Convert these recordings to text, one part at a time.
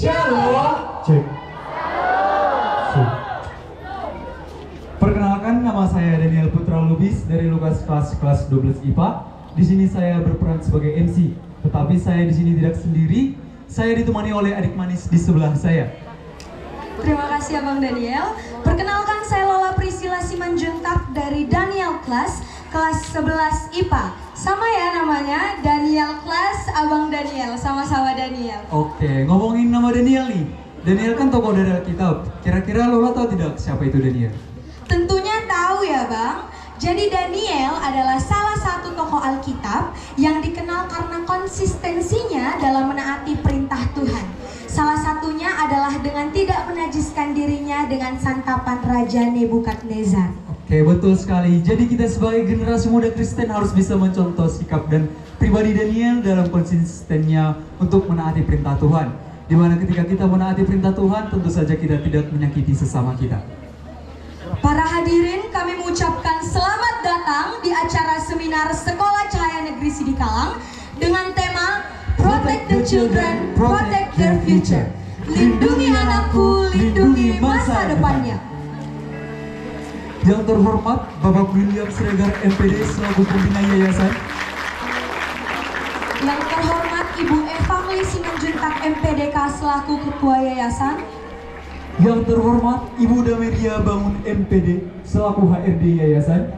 Shalom. Cek. Sip. Perkenalkan, nama saya Daniel Putra Lubis dari Lukas kelas 12 IPA. Di sini saya berperan sebagai MC. Tetapi saya di sini tidak sendiri. Saya ditemani oleh adik manis di sebelah saya. Terima kasih Abang Daniel. Perkenalkan, saya Lola Priscilla Simanjuntak dari Daniel kelas 11 IPA. Sama ya namanya, Daniel kelas Abang Daniel, sama-sama Daniel. Oke, ngomongin nama Daniel nih. Daniel kan tokoh dari Alkitab. Kira-kira Lola tahu tidak siapa itu Daniel? Tentunya tahu ya Bang. Jadi Daniel adalah salah satu tokoh Alkitab yang dikenal karena konsistensinya dalam menaati perintah Tuhan. Salah satunya adalah dengan tidak menajiskan dirinya dengan santapan Raja Nebukadnezar. Oke, betul sekali. Jadi kita sebagai generasi muda Kristen harus bisa mencontoh sikap dan pribadi Daniel dalam konsistennya untuk menaati perintah Tuhan. Di mana ketika kita menaati perintah Tuhan, tentu saja kita tidak menyakiti sesama kita. Para hadirin, kami mengucapkan selamat datang di acara seminar Sekolah Cahaya Negeri Sidikalang dengan tema Protect the Children, Protect their Future. Lindungi anakku, lindungi masa depannya. Yang terhormat Bapak William Siregar MPD selaku pembina yayasan. Yang terhormat Ibu Evangeli Simanjuntak MPDK selaku ketua yayasan. Yang terhormat Ibu Dameria Bangun MPD selaku HRD yayasan.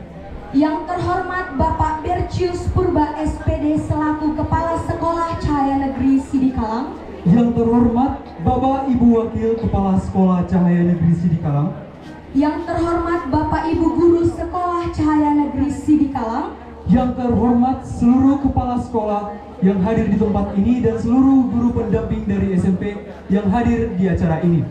Yang terhormat Bapak Bercius Purba SPD selaku Kepala Sekolah Cahaya Negeri Sidikalang. Yang terhormat Bapak Ibu Wakil Kepala Sekolah Cahaya Negeri Sidikalang. Yang terhormat Bapak Ibu Guru Sekolah Cahaya Negeri Sidikalang. Yang terhormat seluruh kepala sekolah yang hadir di tempat ini dan seluruh guru pendamping dari SMP yang hadir di acara ini.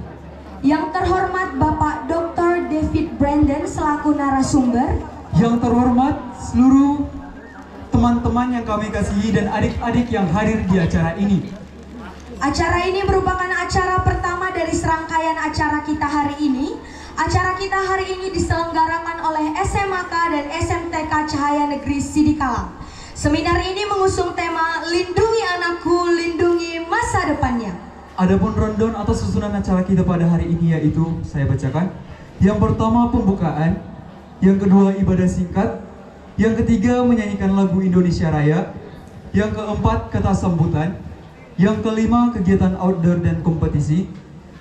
Yang terhormat Bapak Dr. David Brandon selaku narasumber. Yang terhormat seluruh teman-teman yang kami kasihi dan adik-adik yang hadir di acara ini. Acara ini merupakan acara pertama dari serangkaian acara kita hari ini. Acara kita hari ini diselenggarakan oleh SMAK dan SMTK Cahaya Negeri Sidikalang. Seminar ini mengusung tema Lindungi Anakku, Lindungi Masa Depannya. Adapun rundown atau susunan acara kita pada hari ini yaitu, saya bacakan. Yang pertama pembukaan, yang kedua ibadah singkat, yang ketiga menyanyikan lagu Indonesia Raya, yang keempat kata sambutan, yang kelima kegiatan outdoor dan kompetisi,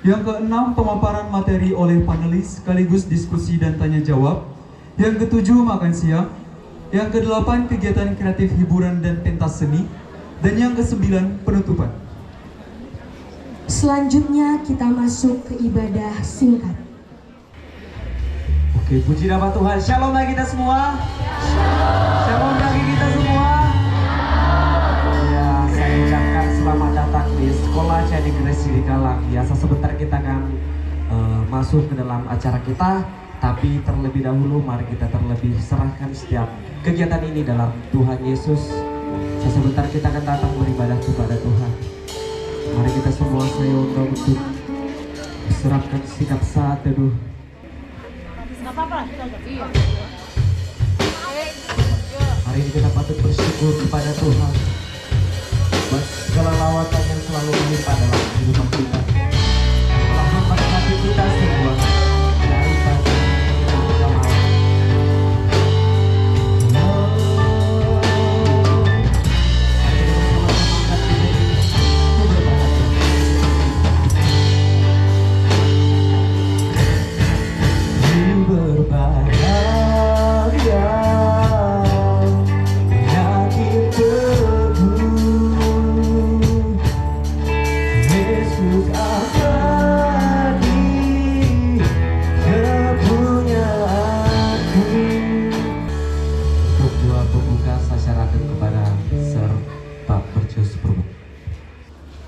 yang keenam pemaparan materi oleh panelis sekaligus diskusi dan tanya jawab, yang ketujuh makan siang, yang kedelapan kegiatan kreatif hiburan dan pentas seni, dan yang kesembilan penutupan. Selanjutnya kita masuk ke ibadah singkat. Oke, puji nama Tuhan. Shalom bagi kita semua. Shalom bagi kita semua. Ya, saya ucapkan selamat datang di Sekolah Cahaya Negeri Sidikalang. Biasa sebentar kita akan masuk ke dalam acara kita, tapi terlebih dahulu mari kita terlebih serahkan setiap kegiatan ini dalam Tuhan Yesus. Sebentar kita akan datang beribadah kepada Tuhan. Mari kita semua saya untuk serahkan sikap saat teduh. Hari ini kita patut bersyukur kepada Tuhan buat segala lawatan yang selalu melimpah dalam kehidupan kita. Telah memberkati kita semua dari pagi hingga malam.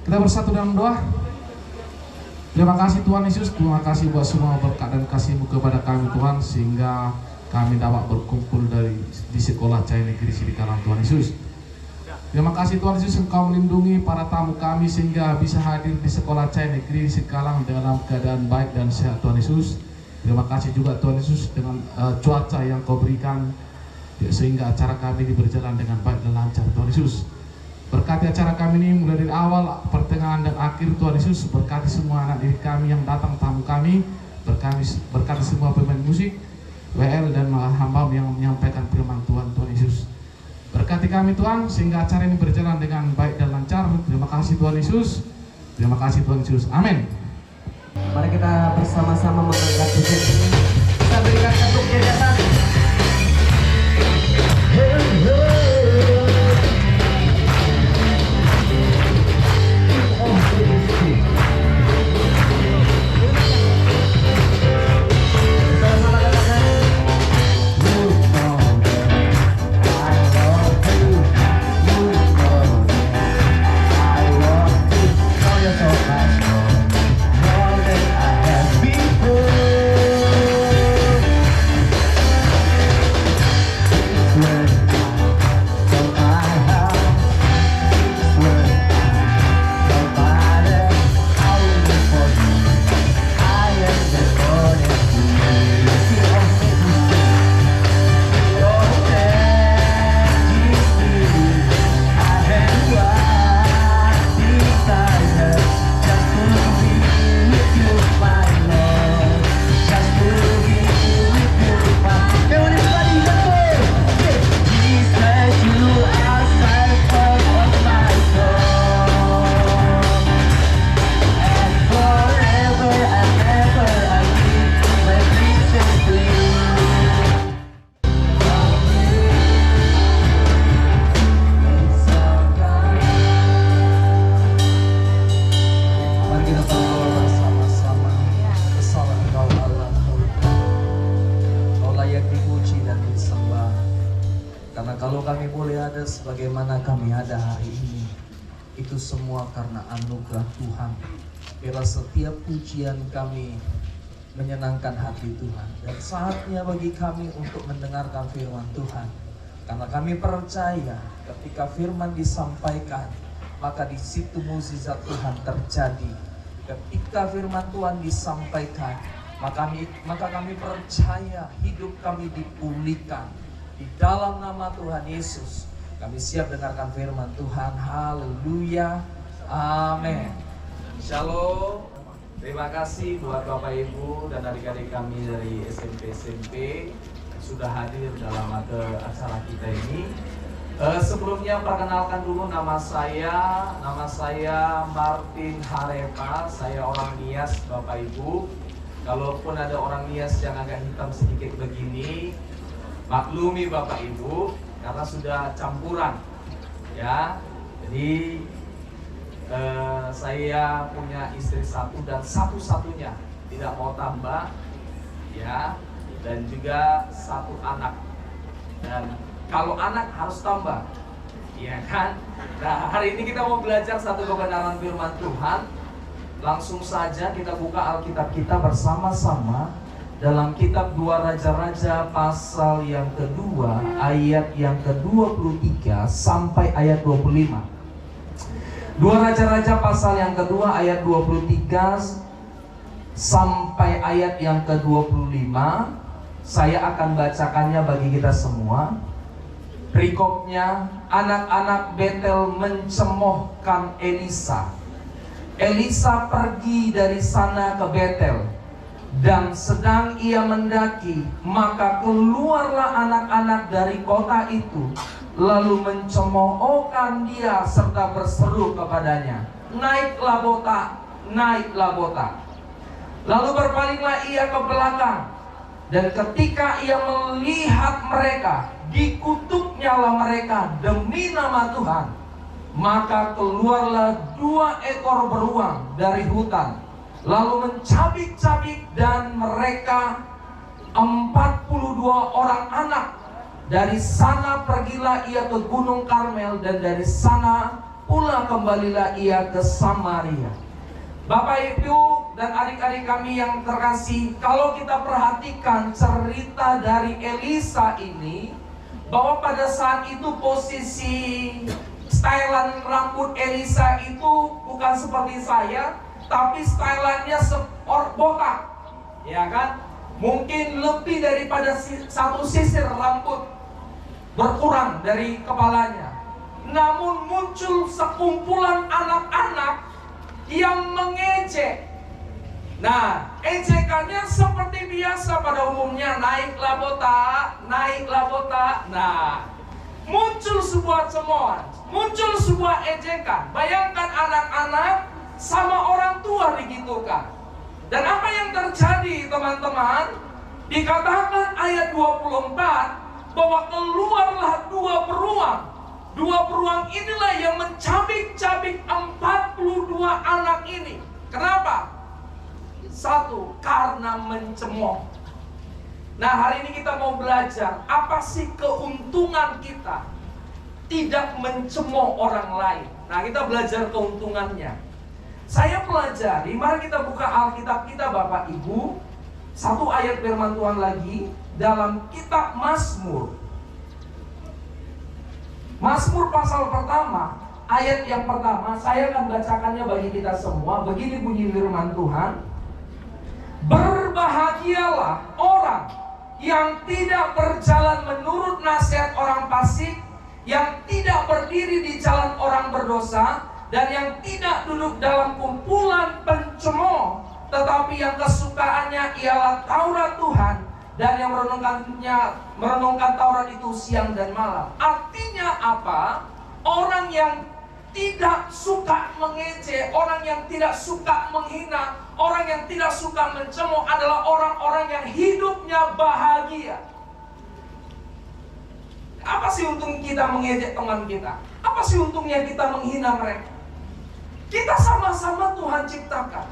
Kita bersatu dalam doa. Terima kasih Tuhan Yesus, terima kasih buat semua berkat dan kasih-Mu kepada kami Tuhan, sehingga kami dapat berkumpul di Sekolah Cahaya Negeri Sidikalang Tuhan Yesus. Terima kasih Tuhan Yesus, Engkau melindungi para tamu kami sehingga bisa hadir di Sekolah Cahaya Negeri Sidikalang dalam keadaan baik dan sehat Tuhan Yesus. Terima kasih juga Tuhan Yesus dengan cuaca yang Kau berikan sehingga acara kami ini berjalan dengan baik dan lancar Tuhan Yesus. Berkati acara kami ini mulai dari awal, pertengahan, dan akhir Tuhan Yesus. Berkati semua anak didik kami yang datang, tamu kami. Berkati semua pemain musik, WL, dan hamba yang menyampaikan firman Tuhan Yesus. Berkati kami Tuhan, sehingga acara ini berjalan dengan baik dan lancar. Terima kasih Tuhan Yesus. Terima kasih Tuhan Yesus. Amin. Mari kita bersama-sama mengangkat pujian ini. Kita berikan tepuknya di atas. Sebagaimana kami ada hari ini, itu semua karena anugerah Tuhan. Biarlah setiap pujian kami menyenangkan hati Tuhan, dan saatnya bagi kami untuk mendengarkan firman Tuhan. Karena kami percaya ketika firman disampaikan, maka di situ mukjizat Tuhan terjadi. Ketika firman Tuhan disampaikan, maka kami percaya hidup kami dipulihkan. Di dalam nama Tuhan Yesus, kami siap dengarkan firman Tuhan. Haleluya. Amin. Shalom. Terima kasih buat Bapak Ibu dan adik-adik kami dari SMP yang sudah hadir dalam acara kita ini. Sebelumnya perkenalkan dulu nama saya Martin Harepa. Saya orang Nias, Bapak Ibu. Kalaupun ada orang Nias yang agak hitam sedikit begini, maklumi Bapak Ibu, karena sudah campuran, ya. Jadi saya punya istri satu dan satu-satunya, tidak mau tambah, ya. Dan juga satu anak. Dan kalau anak harus tambah, ya kan? Nah, hari ini kita mau belajar satu kebenaran firman Tuhan. Langsung saja kita buka Alkitab kita bersama-sama dalam kitab 2 Raja-Raja pasal yang kedua ayat yang ke-23 sampai ayat 25. 2 Raja-Raja pasal yang kedua ayat 23 sampai ayat yang ke-25. Saya akan bacakannya bagi kita semua. Perikopnya, anak-anak Betel mencemoohkan Elisa. Elisa pergi dari sana ke Betel. Dan sedang ia mendaki, maka keluarlah anak-anak dari kota itu, lalu mencemoohkan dia serta berseru kepadanya, naiklah botak, naiklah botak. Lalu berpalinglah ia ke belakang, dan ketika ia melihat mereka, dikutuknyalah mereka demi nama Tuhan. Maka keluarlah 2 ekor beruang dari hutan, lalu mencabik-cabik, dan mereka 42 orang anak. Dari sana pergilah ia ke Gunung Karmel, dan dari sana pula kembalilah ia ke Samaria. Bapak Ibu dan adik-adik kami yang terkasih, kalau kita perhatikan cerita dari Elisa ini, bahwa pada saat itu posisi stylean rambut Elisa itu bukan seperti saya, tapi stylannya botak, ya kan? Mungkin lebih daripada satu sisir rambut berkurang dari kepalanya. namun muncul sekumpulan anak-anak yang mengejek. Nah, ejekannya seperti biasa pada umumnya, naiklah botak. Nah, muncul sebuah cemoohan, muncul sebuah ejekan. Bayangkan anak-anak sama orang tua digitukan. Dan apa yang terjadi, teman-teman? Dikatakan ayat 24 bahwa keluarlah dua beruang. Dua beruang inilah yang mencabik-cabik 42 anak ini. Kenapa? Satu, karena mencemooh. Nah, hari ini kita mau belajar apa sih keuntungan kita tidak mencemooh orang lain. Nah, kita belajar keuntungannya. Saya pelajari, mari kita buka Alkitab kita Bapak Ibu. Satu ayat firman Tuhan lagi dalam kitab Mazmur. Mazmur pasal pertama, ayat yang pertama, saya akan bacakannya bagi kita semua. Begini bunyi firman Tuhan. Berbahagialah orang yang tidak berjalan menurut nasihat orang fasik, yang tidak berdiri di jalan orang berdosa, dan yang tidak duduk dalam kumpulan pencemooh, tetapi yang kesukaannya ialah Taurat Tuhan, dan yang merenungkan Taurat itu siang dan malam. Artinya apa? Orang yang tidak suka mengejek, orang yang tidak suka menghina, orang yang tidak suka mencemooh adalah orang-orang yang hidupnya bahagia. Apa sih untung kita mengejek teman kita? Apa sih untungnya kita menghina mereka? Kita sama-sama Tuhan ciptakan.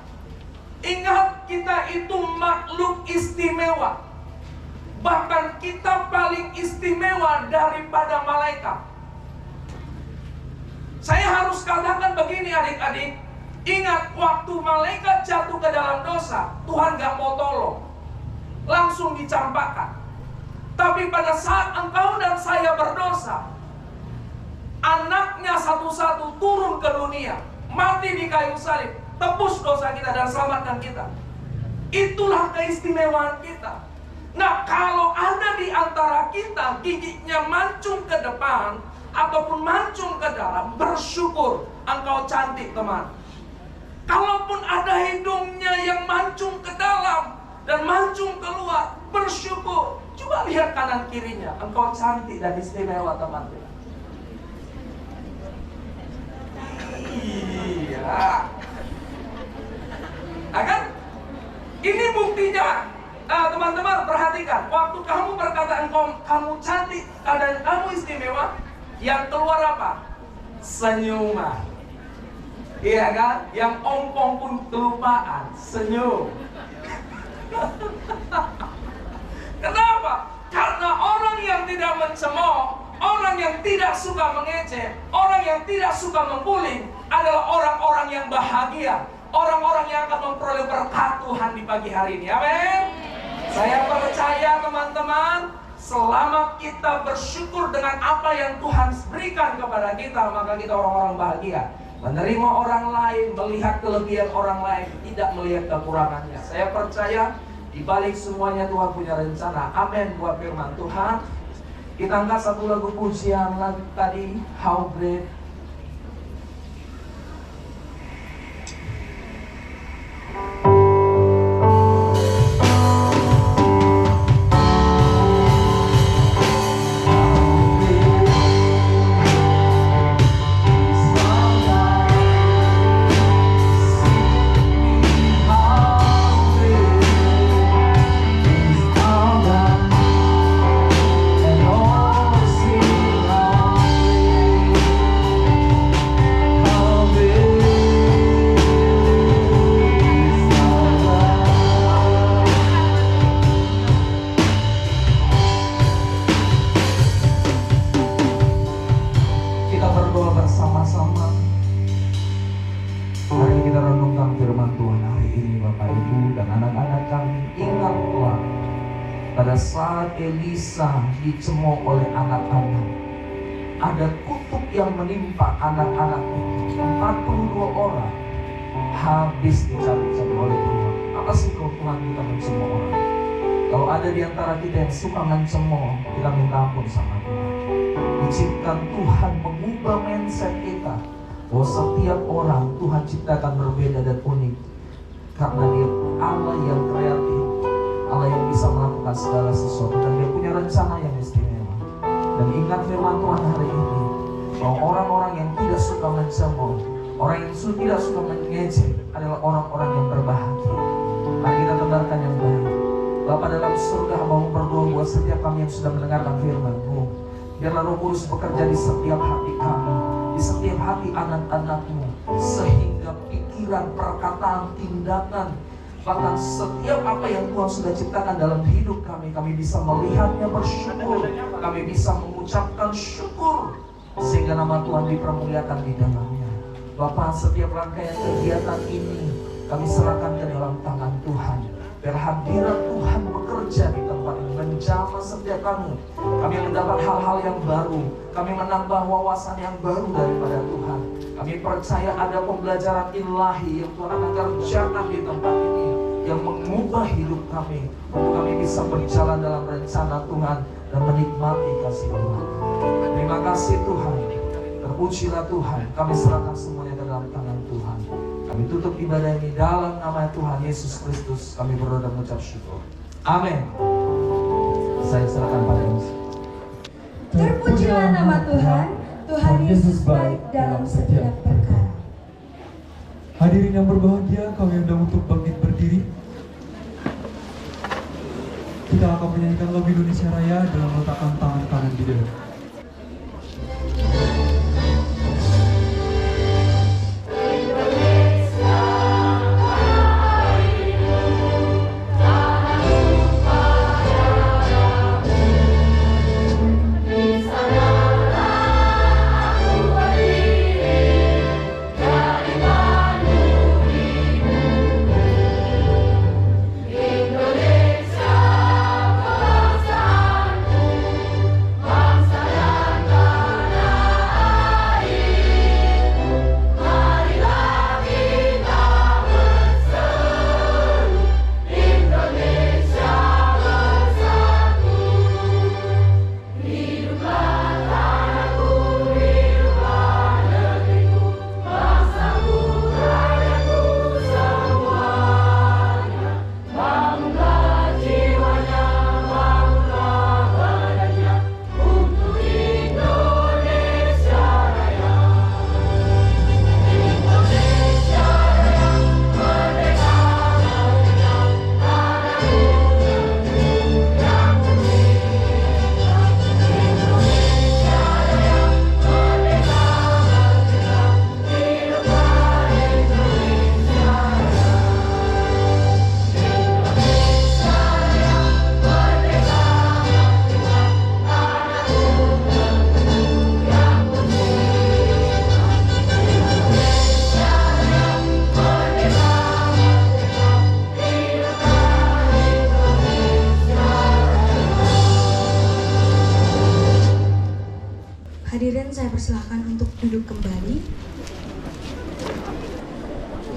Ingat, kita itu makhluk istimewa. Bahkan kita paling istimewa daripada malaikat. Saya harus katakan begini adik-adik. Ingat, waktu malaikat jatuh ke dalam dosa, Tuhan gak mau tolong, langsung dicampakkan. Tapi pada saat engkau dan saya berdosa, anaknya satu-satu turun ke dunia, mati di kayu salib, tebus dosa kita dan selamatkan kita. Itulah keistimewaan kita. Nah, kalau ada di antara kita giginya mancung ke depan ataupun mancung ke dalam, bersyukur engkau cantik teman. Kalaupun ada hidungnya yang mancung ke dalam dan mancung keluar, bersyukur. Coba lihat kanan kirinya, engkau cantik dan istimewa teman. Iya. Akan? Ini buktinya. Teman-teman perhatikan, waktu kamu berkata kamu cantik dan kamu istimewa, yang keluar apa? Senyuman. Iya kan? Yang ompong pun kelupaan, senyum. Kenapa? Karena orang yang tidak mencemooh, orang yang tidak suka mengejek, orang yang tidak suka membuli adalah orang-orang yang bahagia, orang-orang yang akan memperoleh berkat Tuhan di pagi hari ini. Amin. Saya percaya teman-teman, selama kita bersyukur dengan apa yang Tuhan berikan kepada kita, maka kita orang-orang bahagia. Menerima orang lain, melihat kelebihan orang lain, tidak melihat kekurangannya. Saya percaya di balik semuanya Tuhan punya rencana. Amin buat firman Tuhan. Kita angkat satu lagu pujian lagi tadi, How Great. Pada saat Elisa dicemooh oleh anak-anak, ada kutuk yang menimpa anak-anak itu. 42 orang habis dicabik-cabik oleh Tuhan. Apa sih keuntungan kita mencemooh orang? Kalau ada di antara kita yang suka mencemooh, kita minta ampun sama Tuhan. Izinkan Tuhan mengubah mindset kita bahwa setiap orang Tuhan ciptakan berbeda dan unik, karena Dia Allah yang kreatif, Allah yang bisa melakukan segala sesuatu, dan Dia punya rencana yang istimewa. Dan ingat firman Tuhan hari ini, bahwa orang-orang yang tidak suka mencemooh, orang yang tidak suka mengejek adalah orang-orang yang berbahagia. Mari kita tebarkan yang baik. Bapa dalam surga, hamba-Mu berdoa buat setiap kami yang sudah mendengarkan firman-Mu. Biarlah Roh Kudus bekerja di setiap hati kami, di setiap hati anak-anak-Mu, sehingga pikiran, perkataan, tindakan, bahkan setiap apa yang Tuhan sudah ciptakan dalam hidup kami bisa melihatnya bersyukur, kami bisa mengucapkan syukur, sehingga nama Tuhan dipermuliakan di dalamnya. Bapa, setiap rangkaian kegiatan ini kami serahkan ke dalam tangan Tuhan. Biar hadirat Tuhan bekerja di tempat ini, menjamah setiap kami. Kami mendapat hal-hal yang baru, kami menambah wawasan yang baru daripada Tuhan. Kami percaya ada pembelajaran ilahi yang Tuhan akan kerjakan di tempat ini, yang mengubah hidup kami, untuk kami bisa berjalan dalam rencana Tuhan dan menikmati kasih Tuhan. Terima kasih Tuhan, terpujilah Tuhan. Kami serahkan semuanya ke dalam tangan Tuhan. Kami tutup ibadah ini dalam nama Tuhan Yesus Kristus. Kami berdoa dan mengucap syukur. Amin. Saya serahkan pada Yesus. Terpujilah nama Tuhan. Tuhan Yesus baik dalam setiap perkara. Hadirin yang berbahagia, kami undang untuk bangkit berdiri. Kita akan menyanyikan lagu Indonesia Raya dengan meletakkan tangan kanan di dada. Hadirin, saya persilahkan untuk duduk kembali.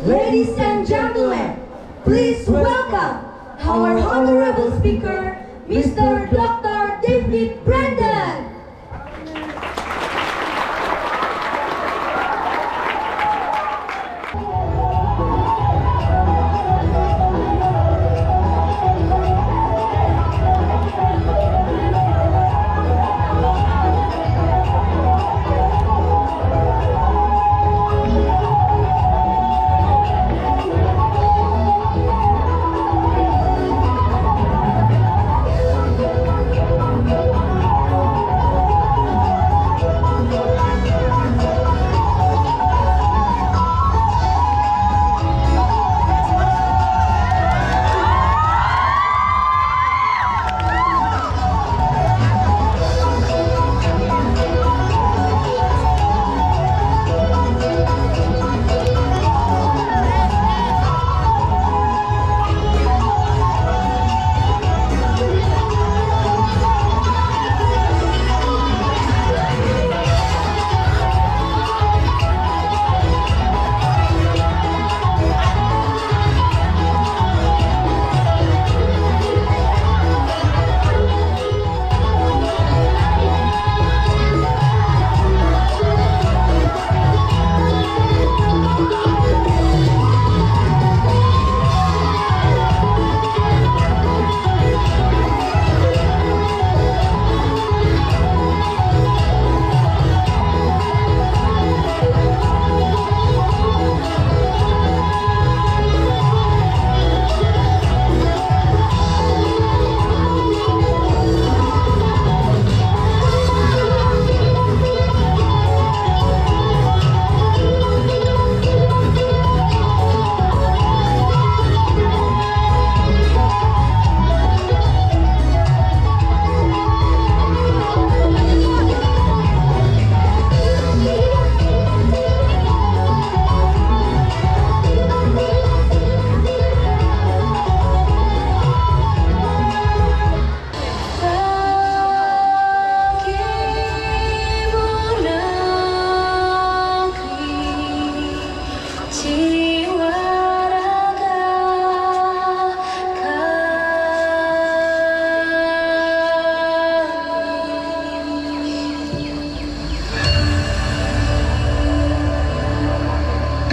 Ladies and gentlemen, please welcome our honorable speaker, Mr. Dr. David Brandon.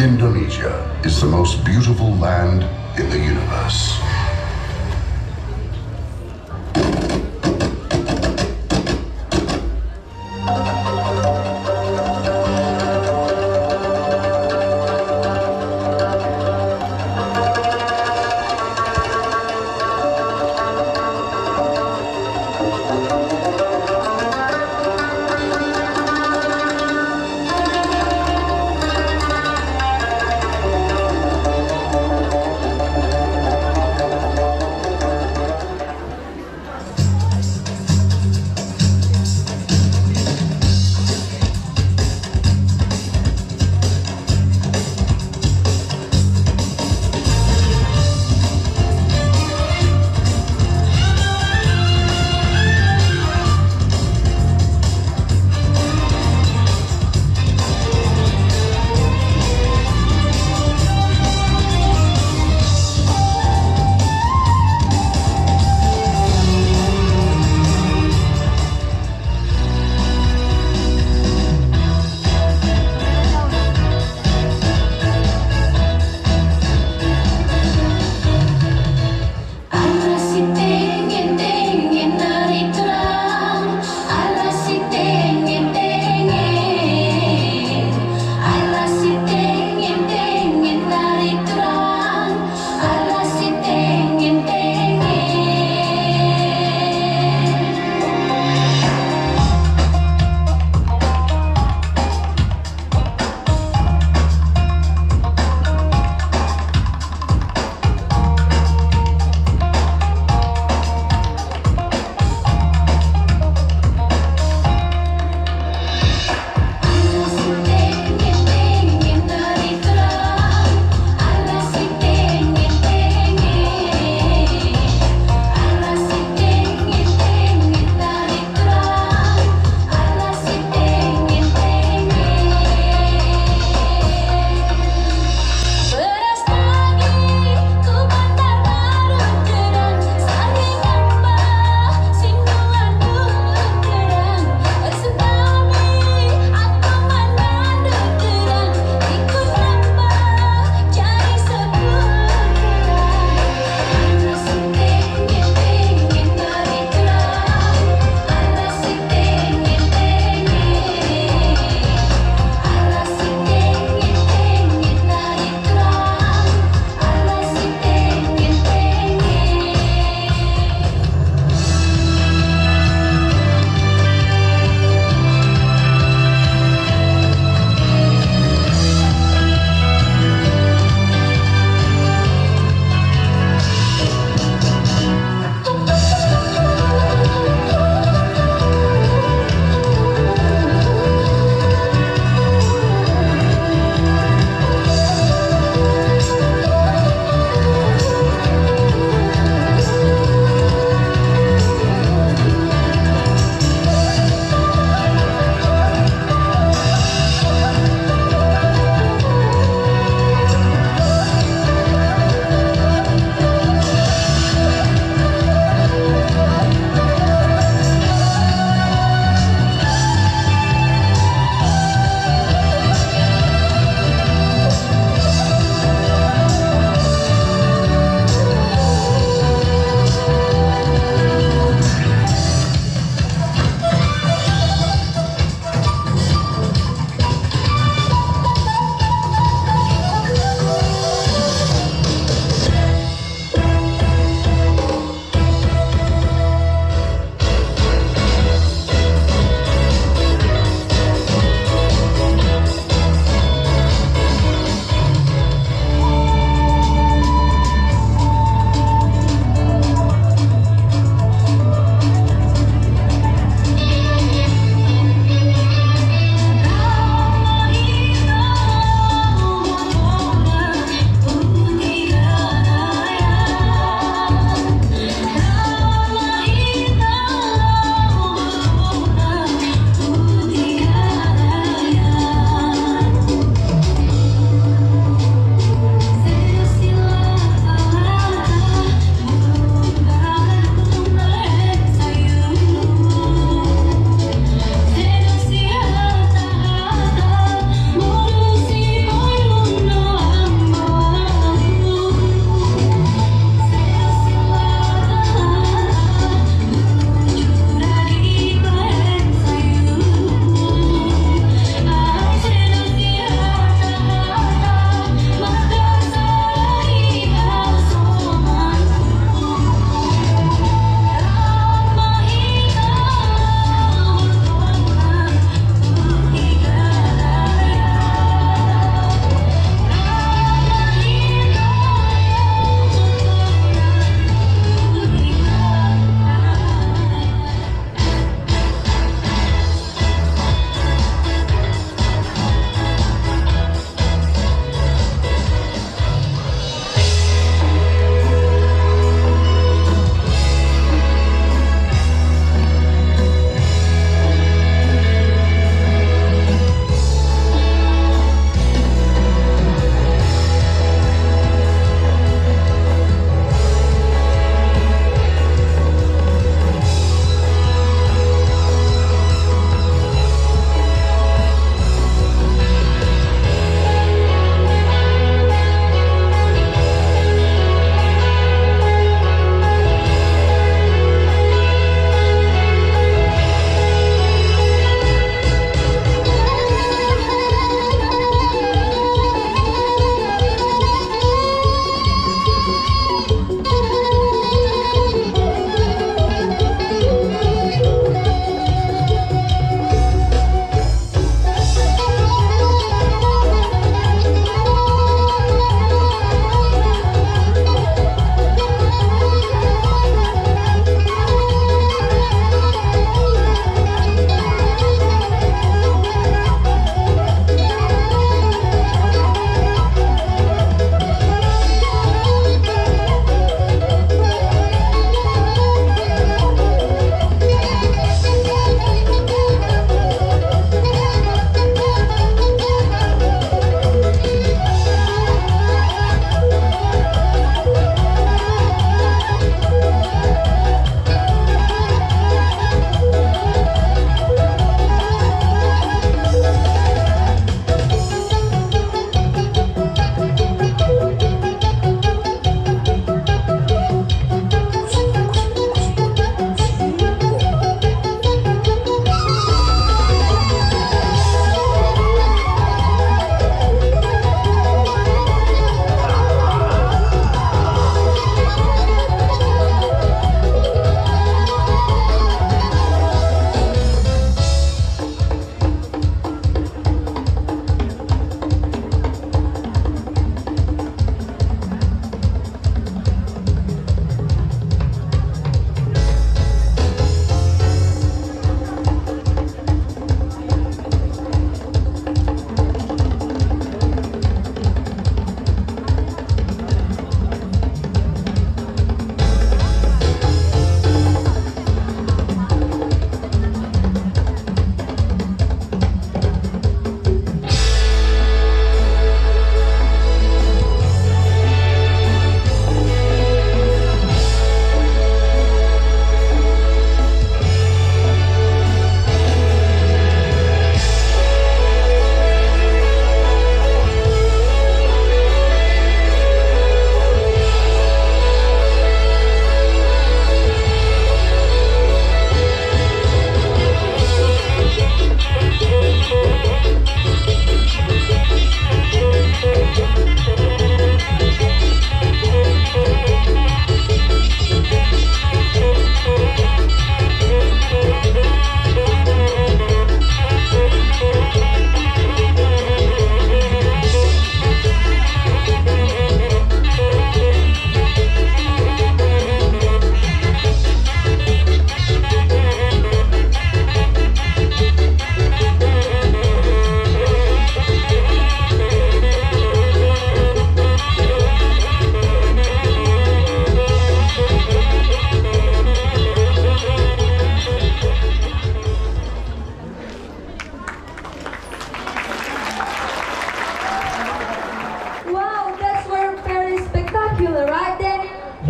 Indonesia is the most beautiful land in the universe.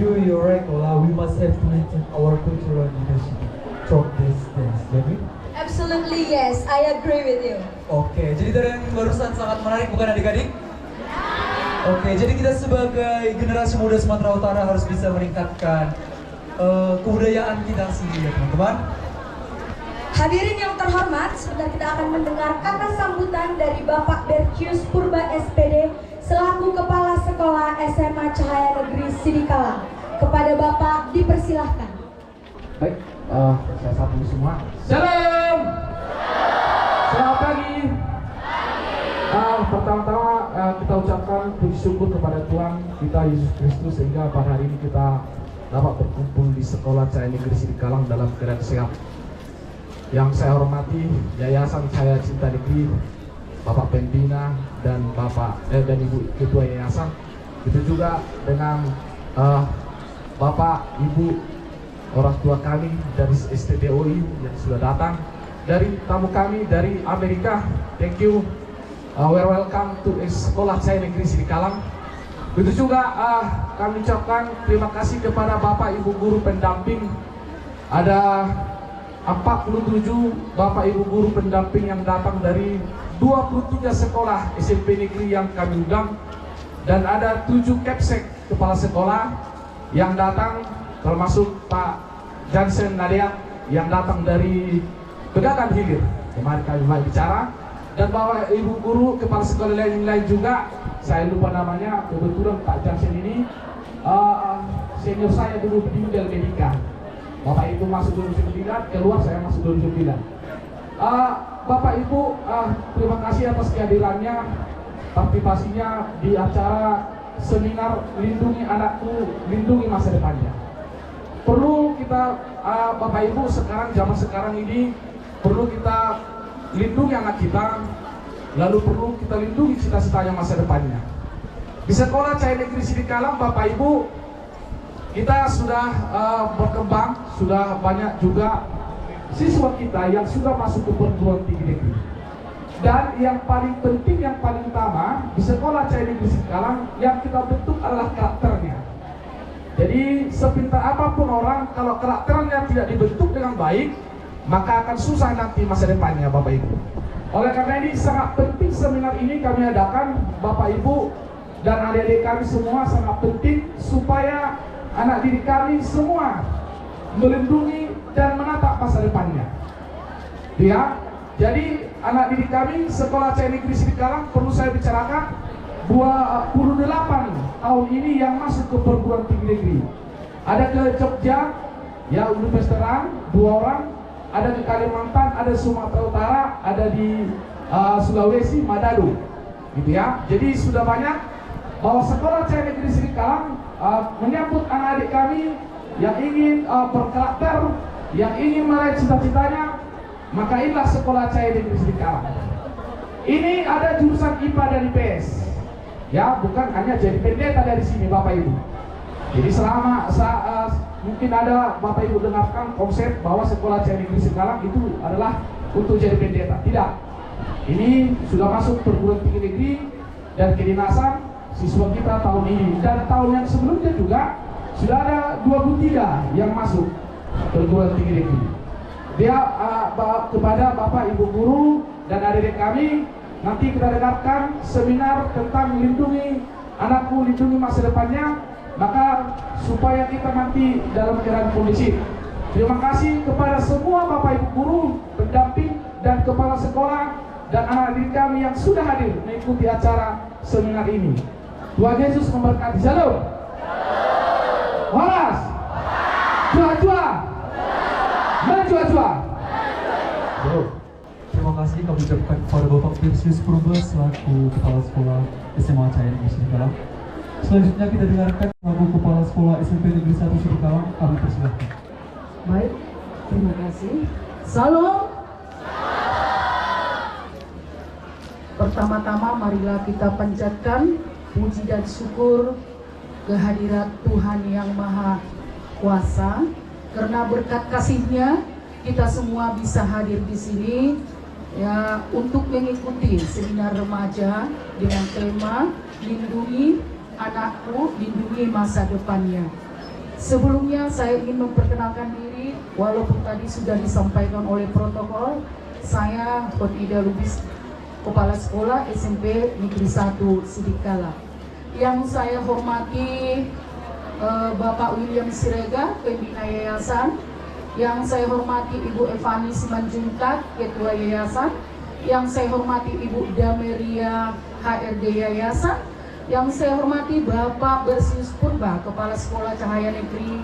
you right, Ola. We must have to maintain our cultural diversity through this dance, don't we? Absolutely yes, I agree with you. Oke, jadi dari yang barusan sangat menarik bukan adik-adik? Oke, jadi kita sebagai generasi muda Sumatera Utara harus bisa meningkatkan kebudayaan kita sendiri ya teman-teman. Hadirin yang terhormat, sebentar kita akan mendengar kata sambutan dari Bapak Bercius Purba SPD selaku Kepala Sekolah SMA Cahaya Negeri Sidikalang. Kepada Bapak dipersilahkan. Baik, saya sapa semua. Salam. Selamat pagi. Pertama-tama kita ucapkan puji syukur kepada Tuhan kita Yesus Kristus sehingga pada hari ini kita dapat berkumpul di Sekolah Cahaya Negeri Sidikalang dalam keadaan sehat. Yang saya hormati Yayasan Cahaya Cinta Negeri, Bapak Pembina dan dan Ibu Ketua Yayasan. Itu juga dengan Bapak, Ibu, orang tua kami dari STTOI yang sudah datang, dari tamu kami dari Amerika. Thank you. We're welcome to Sekolah Cahaya Negeri Sidikalang. Begitu juga kami ucapkan terima kasih kepada Bapak Ibu guru pendamping. Ada 47 Bapak Ibu guru pendamping yang datang dari 23 sekolah SMP negeri yang kami undang, dan ada 7 Kepsek kepala sekolah yang datang, termasuk Pak Jansen Nadia yang datang dari Pegagan Hilir. Kemarin kami mulai bicara, dan Bapak Ibu guru kepala sekolah lain juga, saya lupa namanya, kebetulan Pak Jansen ini senior saya dulu di Model Medika. Bapak Ibu masuk 2009, keluar saya masuk 2009. Bapak Ibu, terima kasih atas kehadirannya, partisipasinya di acara seminar Lindungi Anakku, Lindungi Masa Depannya. Perlu kita, Bapak Ibu, zaman sekarang ini perlu kita lindungi anak kita, lalu perlu kita lindungi cita-citanya masa depannya. Di Sekolah Cahaya Negeri Sidikalang, Bapak Ibu, kita sudah berkembang, sudah banyak juga siswa kita yang sudah masuk ke perguruan tinggi negeri. Dan yang paling penting, yang paling utama di Sekolah Cahaya Negeri Sidikalang yang kita bentuk adalah karakternya. Jadi sepintar apapun orang, kalau karakternya tidak dibentuk dengan baik, maka akan susah nanti masa depannya, Bapak Ibu. Oleh karena ini sangat penting seminar ini kami adakan, Bapak Ibu dan adik-adik kami semua, sangat penting supaya anak didik kami semua melindungi dan menatap masa depannya. Ya, jadi anak didik kami Sekolah Cahaya Negeri Sidikalang perlu saya bicarakan 28 tahun ini yang masuk ke perguruan tinggi negeri. Ada ke Jogja, ya Universitas 2 orang, ada di Kalimantan, ada Sumatera Utara, ada di Sulawesi, Manado, gitu ya. Jadi sudah banyak bahwa Sekolah Cahaya Negeri Sidikalang menyambut anak-adik kami yang ingin berkarakter, yang ingin meraih cita-citanya, maka inilah Sekolah Cahaya Negeri Sidikalang. Ini ada jurusan IPA dan IPS, ya, bukan hanya jadi pendeta dari sini, Bapak Ibu. Jadi mungkin ada Bapak Ibu dengarkan konsep bahwa Sekolah Cahaya Negeri Sidikalang itu adalah untuk jadi pendeta. Tidak. Ini sudah masuk perguruan tinggi negeri dan kedinasan siswa kita tahun ini, dan tahun yang sebelumnya juga sudah ada 23 yang masuk perguruan tinggi negeri. Dia kepada Bapak Ibu guru dan adik-adik kami, nanti kita dengarkan seminar tentang lindungi anakku, lindungi masa depannya, maka supaya kita nanti dalam keadaan kondisi. Terima kasih kepada semua Bapak Ibu guru, pendamping dan kepala sekolah dan anak-adik kami yang sudah hadir mengikuti acara seminar ini. Tuhan Yesus memberkati. Shalom. Waras. Jua-jua. Menjua-jua. Terima kasih kami ucapkan kepada Bapak Bercius Purba selaku Kepala Sekolah SMA Cahaya Negeri Sidikalang. Selanjutnya kita dengarkan selaku Kepala Sekolah SMP Negeri 1 Sidikalang. Kami persilahkan. Baik, terima kasih. Salam. Pertama-tama marilah kita panjatkan puji dan syukur kehadirat Tuhan yang Maha Kuasa, karena berkat kasih-Nya kita semua bisa hadir di sini ya untuk mengikuti seminar remaja dengan tema Lindungi Anakku, Lindungi Masa Depannya. Sebelumnya saya ingin memperkenalkan diri, walaupun tadi sudah disampaikan oleh protokol. Saya Ida Lubis, Kepala Sekolah SMP Negeri 1 Sidikala. Yang saya hormati Bapak William Sirega, Pembina Yayasan. Yang saya hormati Ibu Evani Simanjuntak, Ketua Yayasan. Yang saya hormati Ibu Dameria, HRD Yayasan. Yang saya hormati Bapak Bersius Purba, Kepala Sekolah Cahaya Negeri,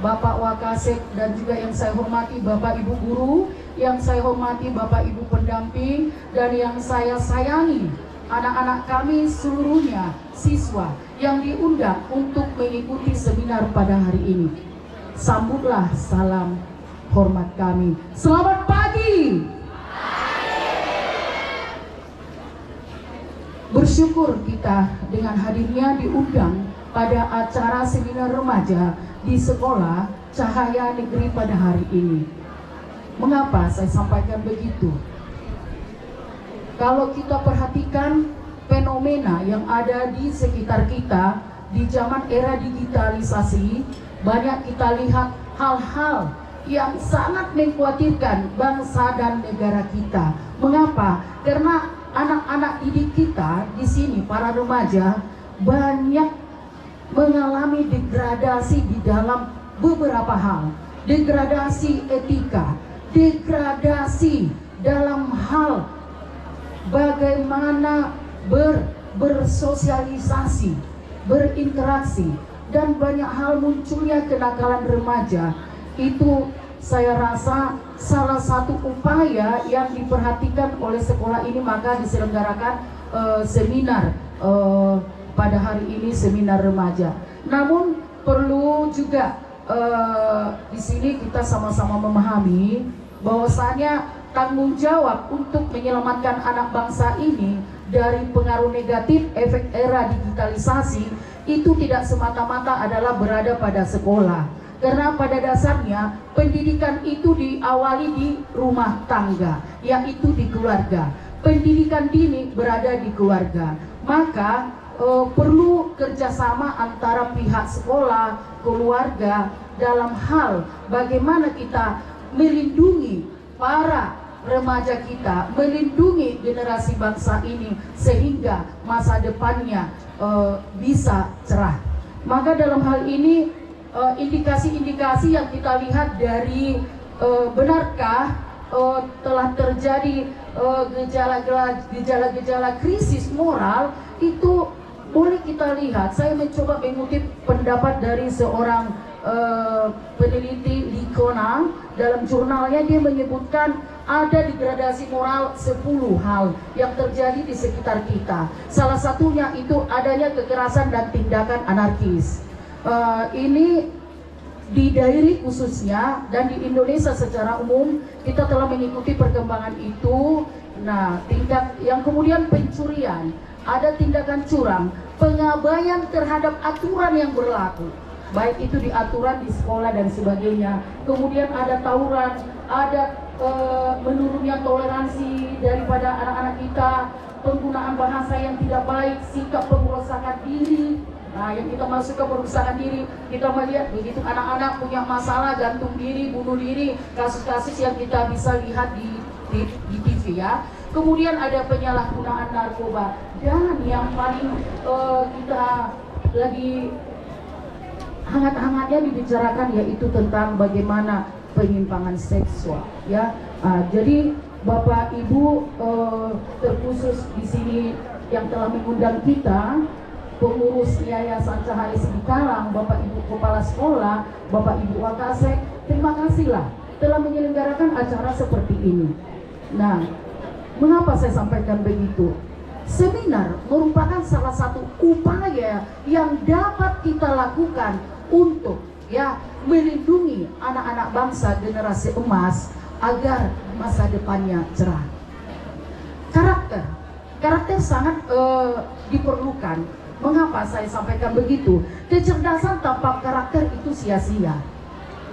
Bapak Wakasek, dan juga yang saya hormati Bapak Ibu Guru, yang saya hormati Bapak Ibu Pendamping, dan yang saya sayangi anak-anak kami seluruhnya, siswa yang diundang untuk mengikuti seminar pada hari ini. Sambutlah salam hormat kami. Selamat pagi. Bersyukur kita dengan hadirnya diundang pada acara seminar remaja di Sekolah Cahaya Negeri pada hari ini. Mengapa saya sampaikan begitu? Kalau kita perhatikan fenomena yang ada di sekitar kita di zaman era digitalisasi, banyak kita lihat hal-hal yang sangat mengkhawatirkan bangsa dan negara kita. Mengapa? Karena anak-anak didik kita di sini, para remaja, banyak mengalami degradasi di dalam beberapa hal. Degradasi etika, degradasi dalam hal bagaimana bersosialisasi, berinteraksi, dan banyak hal munculnya kenakalan remaja. Itu saya rasa salah satu upaya yang diperhatikan oleh sekolah ini, maka diselenggarakan seminar pada hari ini, seminar remaja. Namun perlu juga di sini kita sama-sama memahami bahwasanya tanggung jawab untuk menyelamatkan anak bangsa ini dari pengaruh negatif efek era digitalisasi itu tidak semata-mata adalah berada pada sekolah. Karena pada dasarnya pendidikan itu diawali di rumah tangga, yaitu di keluarga. Pendidikan dini berada di keluarga. Maka perlu kerjasama antara pihak sekolah, keluarga dalam hal bagaimana kita melindungi para remaja kita, melindungi generasi bangsa ini sehingga masa depannya bisa cerah. Maka dalam hal ini indikasi-indikasi yang kita lihat dari benarkah telah terjadi gejala-gejala krisis moral itu boleh kita lihat. Saya mencoba mengutip pendapat dari seorang peneliti Likona. Dalam jurnalnya dia menyebutkan ada degradasi moral 10 hal yang terjadi di sekitar kita. Salah satunya itu adanya kekerasan dan tindakan anarkis. Ini di daerah khususnya dan di Indonesia secara umum kita telah mengikuti perkembangan itu. Nah, tingkat yang kemudian pencurian, ada tindakan curang, pengabaian terhadap aturan yang berlaku, baik itu di aturan di sekolah dan sebagainya. Kemudian ada tawuran, ada menurunnya toleransi daripada anak-anak kita, penggunaan bahasa yang tidak baik, sikap pengurusan diri. Nah, yang kita masuk ke perusahaan diri, kita melihat begitu anak-anak punya masalah gantung diri, bunuh diri, kasus-kasus yang kita bisa lihat di TV ya. Kemudian ada penyalahgunaan narkoba, dan yang paling kita lagi hangat-hangatnya dibicarakan yaitu tentang bagaimana penyimpangan seksual ya. Jadi Bapak Ibu terkhusus di sini yang telah mengundang kita, pengurus Yayasan Cahaya Sidikalang, Bapak Ibu Kepala Sekolah, Bapak Ibu Wakasek, terima kasihlah telah menyelenggarakan acara seperti ini. Nah, mengapa saya sampaikan begitu? Seminar merupakan salah satu upaya yang dapat kita lakukan untuk ya melindungi anak-anak bangsa generasi emas agar masa depannya cerah. Karakter sangat diperlukan. Mengapa saya sampaikan begitu? Kecerdasan tanpa karakter itu sia-sia.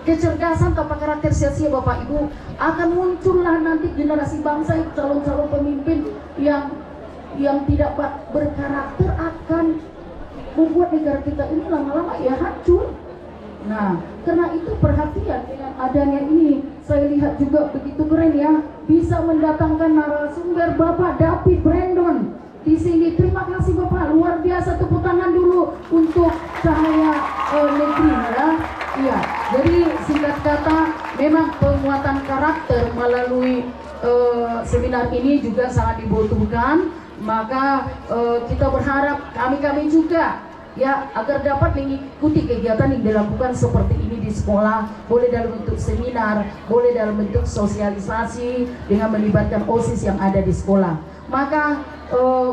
Kecerdasan tanpa karakter sia-sia, Bapak Ibu, akan muncullah nanti generasi bangsa, calon-calon pemimpin yang tidak berkarakter akan membuat negara kita ini lama-lama ya hancur. Nah, karena itu perhatian dengan adanya ini, saya lihat juga begitu keren ya, bisa mendatangkan narasumber Bapak David Brandon di sini. Terima kasih Bapak, luar biasa, tepuk tangan dulu untuk Cahaya Negeri ya. Iya, jadi singkat kata, memang penguatan karakter melalui seminar ini juga sangat dibutuhkan. Maka kita berharap kami juga ya agar dapat mengikuti kegiatan yang dilakukan seperti ini di sekolah, boleh dalam bentuk seminar, boleh dalam bentuk sosialisasi dengan melibatkan OSIS yang ada di sekolah. Maka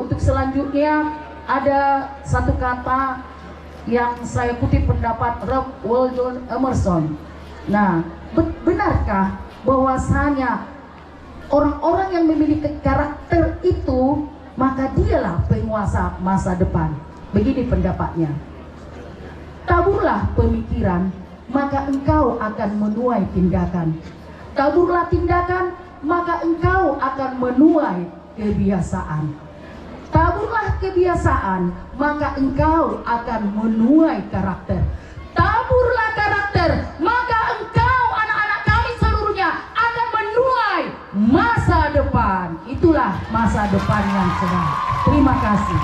untuk selanjutnya ada satu kata yang saya kutip pendapat Ralph Waldo Emerson. Nah, benarkah bahwasanya orang-orang yang memiliki karakter itu maka dialah penguasa masa depan? Begini pendapatnya. Taburlah pemikiran, maka engkau akan menuai tindakan. Taburlah tindakan, maka engkau akan menuai kebiasaan. Taburlah kebiasaan, maka engkau akan menuai karakter. Taburlah karakter, maka engkau anak-anak kami seluruhnya akan menuai masa depan. Itulah masa depan yang cerah. Terima kasih.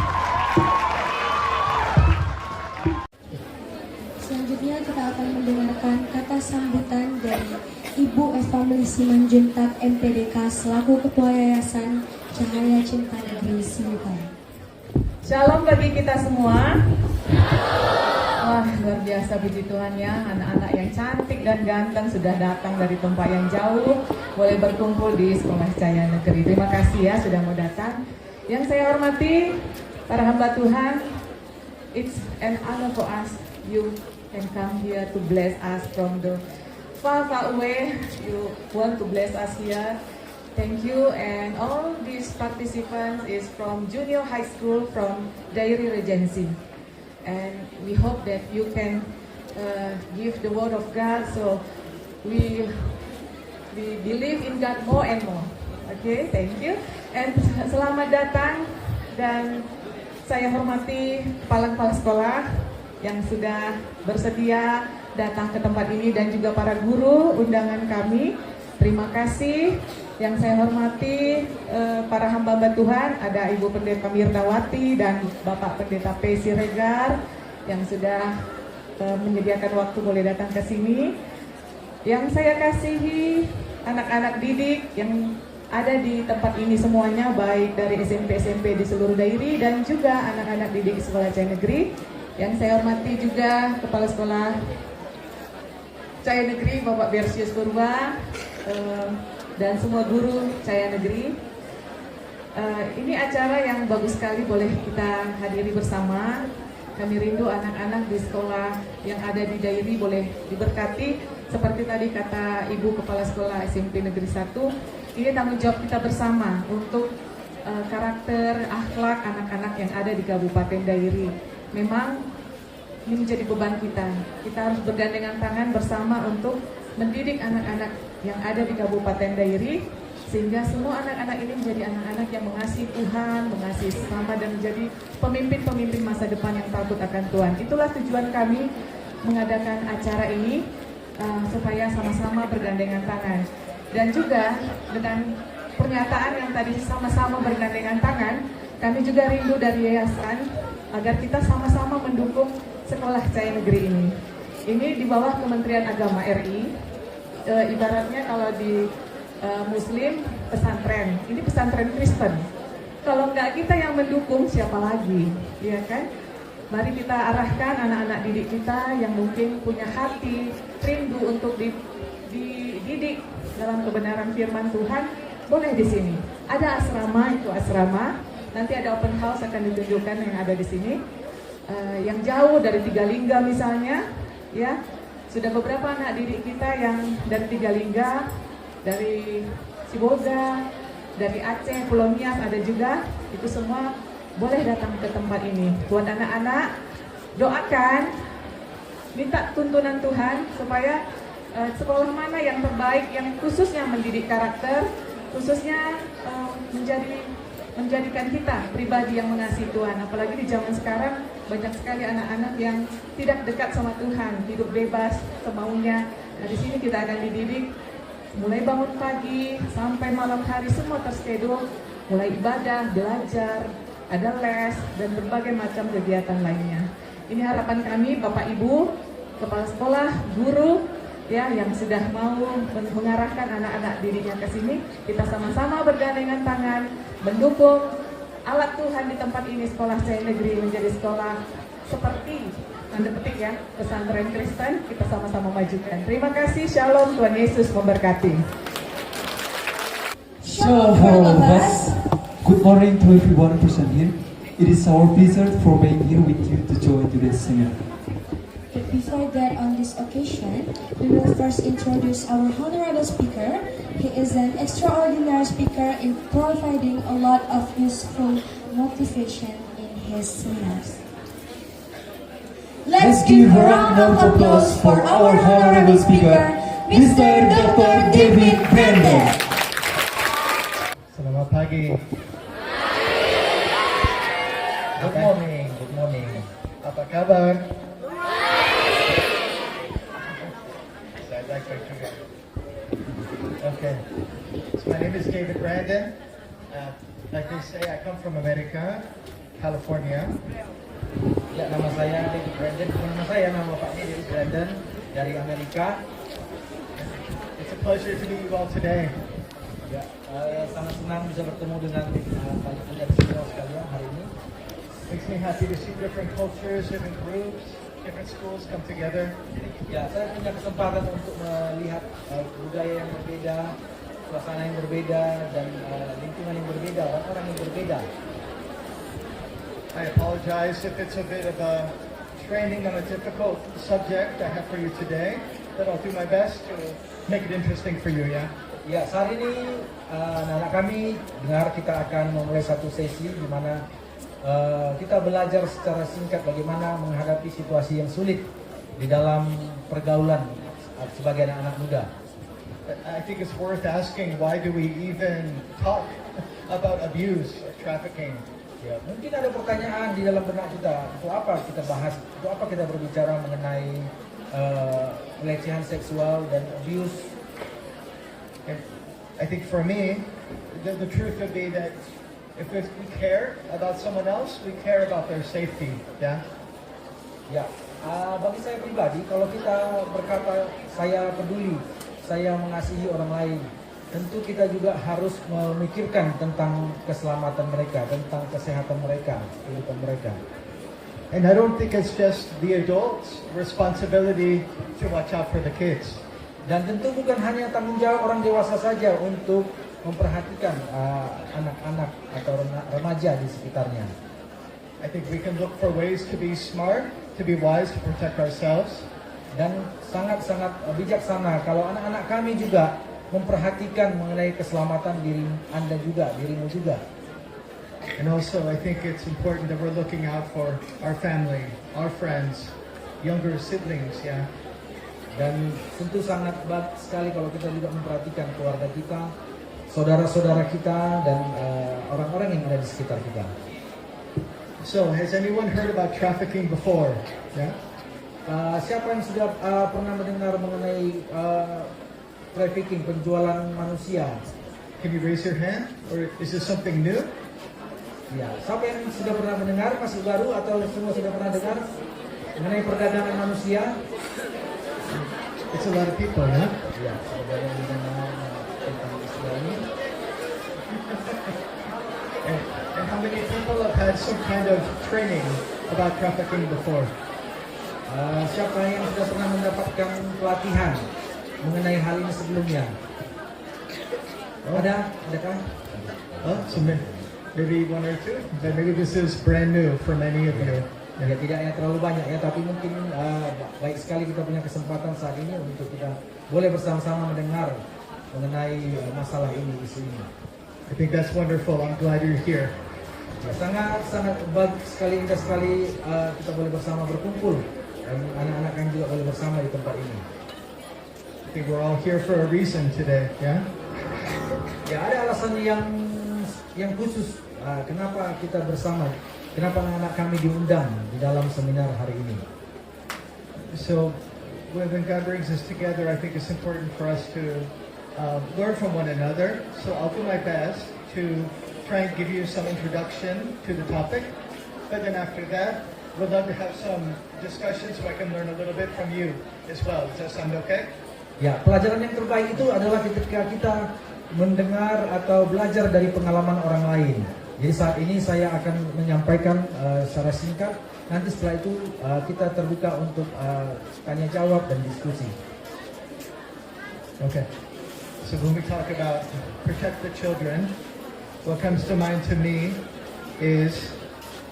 Selanjutnya kita akan mendengarkan kata sambutan dari Ibu Evameli Simanjuntak MPDK selaku Ketua Yayasan Cahaya Cinta Negeri Sidikala. Shalom bagi kita semua. Wah, luar biasa puji Tuhan ya, anak-anak yang cantik dan ganteng sudah datang dari tempat yang jauh, boleh berkumpul di Sekolah Cahaya Negeri. Terima kasih ya sudah mau datang. Yang saya hormati para hamba Tuhan, it's an honor for us. You can come here to bless us from the far away. You want to bless us here. Thank you, and all these participants is from junior high school from Dairy Regency, and we hope that you can give the word of God. So we believe in God more and more. Okay, thank you, and selamat datang, dan saya hormati kepala sekolah yang sudah bersedia datang ke tempat ini dan juga para guru undangan kami. Terima kasih. Yang saya hormati para hamba-hamba Tuhan, ada Ibu Pendeta Mirdawati dan Bapak Pendeta P. Siregar yang sudah menyediakan waktu boleh datang ke sini. Yang saya kasihi anak-anak didik yang ada di tempat ini semuanya, baik dari SMP-SMP di seluruh daerah dan juga anak-anak didik Sekolah Cahaya Negeri. Yang saya hormati juga Kepala Sekolah Cahaya Negeri Bapak Bersius Purba dan semua guru Cahaya Negeri. Ini acara yang bagus sekali boleh kita hadiri bersama. Kami rindu anak-anak di sekolah yang ada di daerah boleh diberkati. Seperti tadi kata Ibu Kepala Sekolah SMP Negeri 1, ini tanggung jawab kita bersama untuk karakter, akhlak anak-anak yang ada di Kabupaten Dairi. Memang ini menjadi beban kita. Kita harus bergandengan tangan bersama untuk mendidik anak-anak yang ada di Kabupaten Dairi, sehingga semua anak-anak ini menjadi anak-anak yang mengasihi Tuhan, mengasihi sesama, dan menjadi pemimpin-pemimpin masa depan yang takut akan Tuhan. Itulah tujuan kami mengadakan acara ini, supaya sama-sama bergandengan tangan. Dan juga dengan pernyataan yang tadi sama-sama bergandengan tangan, kami juga rindu dari yayasan agar kita sama-sama mendukung Sekolah Cahaya Negeri ini. Ini di bawah Kementerian Agama RI. Ibaratnya kalau di Muslim pesantren, ini pesantren Kristen. Kalau nggak kita yang mendukung, siapa lagi, ya kan? Mari kita arahkan anak-anak didik kita yang mungkin punya hati rindu untuk dididik dalam kebenaran firman Tuhan. Boleh di sini. Ada asrama, itu asrama. Nanti ada open house akan ditunjukkan yang ada di sini. Yang jauh dari Tigalingga misalnya, ya. Sudah beberapa anak didik kita yang dari Tigalingga, dari Sibolga, dari Aceh, Pulau Nias ada juga. Itu semua boleh datang ke tempat ini. Buat anak-anak, doakan, minta tuntunan Tuhan supaya sekolah mana yang terbaik, yang khususnya mendidik karakter, khususnya menjadi menjadikan kita pribadi yang mengasihi Tuhan. Apalagi di zaman sekarang banyak sekali anak-anak yang tidak dekat sama Tuhan, hidup bebas semaunya. Nah, di sini kita akan dididik mulai bangun pagi sampai malam hari, semua terschedule, mulai ibadah, belajar, ada les dan berbagai macam kegiatan lainnya. Ini harapan kami Bapak Ibu, kepala sekolah, guru ya yang sudah mau mengarahkan anak-anak dirinya ke sini. Kita sama-sama bergandengan tangan mendukung alat Tuhan di tempat ini, Sekolah Cahaya Negeri menjadi sekolah seperti tanda petik ya pesantren Kristen. Kita sama-sama majukan. Terima kasih, Shalom, Tuhan Yesus memberkati. So for all of us, good morning to everyone present here. It is our pleasure for being here with you to join today's seminar. But before that, on this occasion, we will first introduce our honorable speaker. He is an extraordinary speaker in providing a lot of useful motivation in his seminars. Let's give a round of applause for our honorable speaker, Mr. Dr. David Brandon. Selamat pagi. Good morning. Good morning. Apa kabar? Saya baik-baik juga. Okay. So my name is David Brandon. Like they say, I come from America, California. Ya, nama saya David Brandon. Nama saya, nama Paknya David Brandon dari Amerika. It's a pleasure to meet you all today. Ya, sangat senang bisa bertemu dengan kalian semua sekalian hari ini. Makes me happy to see different cultures, different groups, different schools come together. Ya, saya punya kesempatan untuk melihat budaya yang berbeda, suasana yang berbeda, dan lingkungan yang berbeda, orang-orang yang berbeda. I apologize if it's a bit of a training on a difficult subject I have for you today, but I'll do my best to make it interesting for you, ya. Ya, saat ini anak-anak kami dengar kita akan memulai satu sesi di mana kita belajar secara singkat bagaimana menghadapi situasi yang sulit di dalam pergaulan sebagai anak-anak muda. I think it's worth asking, why do we even talk about abuse or trafficking? Ya, mungkin ada pertanyaan di dalam benak kita, untuk apa kita bahas, untuk apa kita berbicara mengenai pelecehan seksual dan abuse. And I think for me, the truth would be that if we care about someone else, we care about their safety, yeah? Ya, bagi saya pribadi, kalau kita berkata saya peduli, saya mengasihi orang lain, tentu kita juga harus memikirkan tentang keselamatan mereka, tentang kesehatan mereka, kehidupan mereka. And I don't think it's just the adults' responsibility to watch out for the kids. Dan tentu bukan hanya tanggung jawab orang dewasa saja untuk memperhatikan anak-anak atau remaja di sekitarnya. I think we can look for ways to be smart, to be wise, to protect ourselves. Dan sangat-sangat bijaksana kalau anak-anak kami juga memperhatikan mengenai keselamatan diri Anda juga, dirimu juga. And also I think it's important that we're looking out for our family, our friends, younger siblings, yeah. Dan tentu sangat baik sekali kalau kita juga memperhatikan keluarga kita, saudara-saudara kita, dan orang-orang yang ada di sekitar kita. So, has anyone heard about trafficking before? Yeah. Siapa yang sudah pernah mendengar mengenai trafficking, penjualan manusia? Can you raise your hand? Or is this something new? Ya, siapa yang sudah pernah mendengar, masih baru atau semua sudah pernah dengar mengenai perdagangan manusia? It's a lot of people, yeah? Ya, saudara yang mendengar tentang istilah ini. And how many people have had some kind of training about trafficking before? Siapa yang sudah pernah mendapatkan pelatihan mengenai hal ini sebelumnya? Adakah? So maybe one or two. Then maybe this is brand new for many of you. Ya, tidaknya terlalu banyak ya, tapi mungkin baik sekali kita punya kesempatan saat ini untuk kita boleh bersama-sama mendengar mengenai masalah ini, isu ini. I think that's wonderful. I'm glad you're here. Ya, sangat bagus sekali, indah sekali kita boleh bersama berkumpul dan anak-anak kan juga boleh bersama di tempat ini. I think we're all here for a reason today, yeah? Ya, ada alasan yang khusus kenapa kita bersama, kenapa anak-anak kami diundang di dalam seminar hari ini. So when God brings us together, I think it's important for us to learn from one another. So I'll do my best to try and give you some introduction to the topic. But then after that, we'd love to have some discussion so I can learn a little bit from you as well. Does that sound okay? Ya, pelajaran yang terbaik itu adalah ketika kita mendengar atau belajar dari pengalaman orang lain. Jadi saat ini saya akan menyampaikan secara singkat. Nanti setelah itu kita terbuka untuk tanya jawab dan diskusi. Okay. So when we talk about protect the children, what comes to mind to me is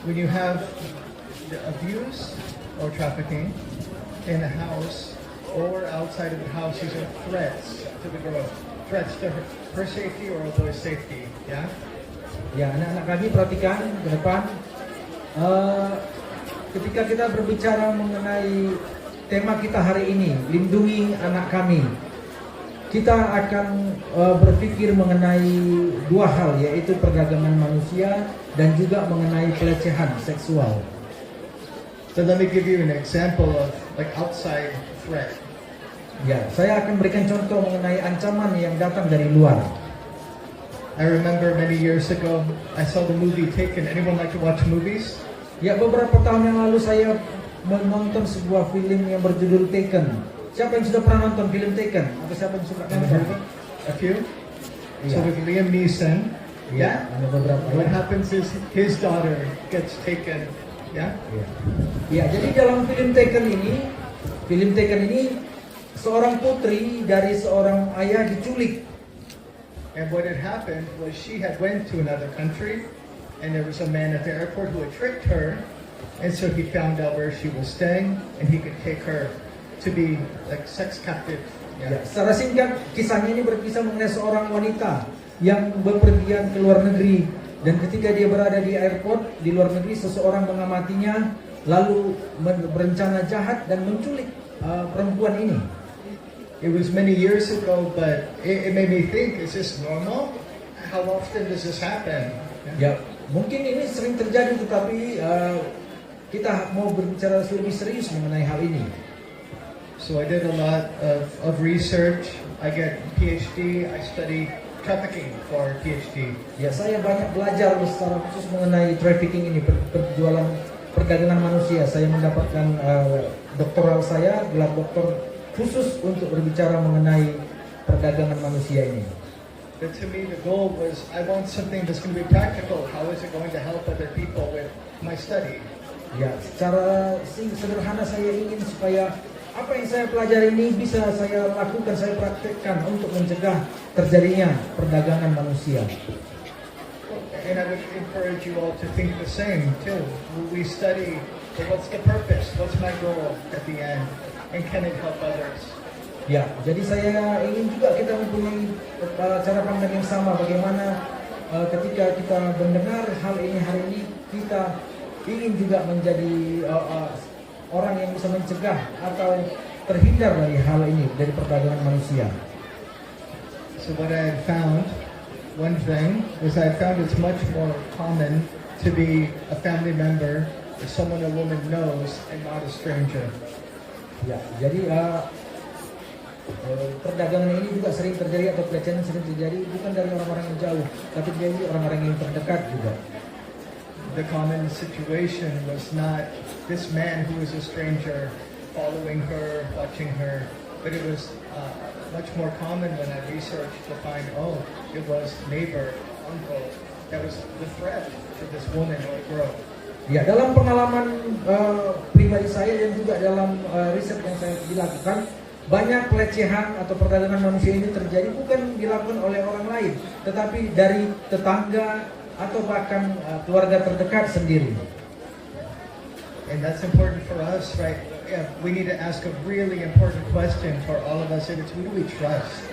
when you have the abuse or trafficking in a house or outside of the house, these are threats to the girl, threats to her safety or the boy's safety. Yeah. Ya, anak-anak kami perhatikan ke depan. Ketika kita berbicara mengenai tema kita hari ini, lindungi anak kami, kita akan berpikir mengenai dua hal, yaitu perdagangan manusia dan juga mengenai pelecehan seksual. So let me give you an example of like outside threat. Ya, saya akan berikan contoh mengenai ancaman yang datang dari luar. I remember many years ago, I saw the movie Taken. Anyone like to watch movies? Ya, beberapa tahun yang lalu saya menonton sebuah film yang berjudul Taken. Siapa yang sudah pernah nonton film Taken? Atau siapa yang suka nonton? A few? So with Liam Neeson, yeah, what happens is his daughter gets taken. Yeah? Ya, jadi dalam film Taken ini seorang putri dari seorang ayah diculik. And what had happened was she had went to another country, and there was a man at the airport who had tricked her, and so he found out where she was staying, and he could take her to be like sex captive. Ya, secara singkat kisahnya ini berkisah mengenai seorang wanita yang bepergian ke luar negeri, dan ketika dia berada di airport di luar negeri, seseorang mengamatinya lalu berencana jahat dan menculik perempuan ini. It was many years ago, but it made me think, is this normal? How often does this happen? Ya, mungkin ini sering terjadi, tetapi kita mau berbicara lebih serius mengenai hal ini. So I did a lot of research. I get PhD. I study trafficking for PhD. Ya, saya banyak belajar secara khusus mengenai trafficking ini, perjualan perdagangan manusia. Saya mendapatkan doktoral saya, gelar doktor khusus untuk berbicara mengenai perdagangan manusia ini. But to me, the goal was I want something that's going to be practical. How is it going to help other people with my study? Ya, secara sederhana saya ingin supaya apa yang saya pelajari ini bisa saya lakukan, saya praktekkan untuk mencegah terjadinya perdagangan manusia. And I would encourage you all to think the same too. We study what's the purpose, what's my goal at the end, and can it help others? Ya, jadi saya ingin juga kita mempunyai cara pandang yang sama. Bagaimana ketika kita mendengar hal ini hari ini, kita ingin juga menjadi orang yang bisa mencegah atau terhindar dari hal ini, dari perdagangan manusia. So what I have found, one thing is I found it's much more common to be a family member or someone a woman knows and not a stranger. Ya, jadi perdagangan ini juga sering terjadi atau pelecehan sering terjadi bukan dari orang-orang yang jauh, tapi dari orang-orang yang terdekat juga. The common situation was not this man who was a stranger following her, watching her, but it was much more common when I researched to find, it was neighbor, uncle, that was the threat to this woman or girl. Ya, dalam pengalaman pribadi saya dan juga dalam riset yang saya dilakukan, banyak pelecehan atau perdagangan manusia ini terjadi bukan dilakukan oleh orang lain, tetapi dari tetangga atau bahkan keluarga terdekat sendiri. And that's important for us, right? Yeah, we need to ask a really important question for all of us, and it's who do we trust?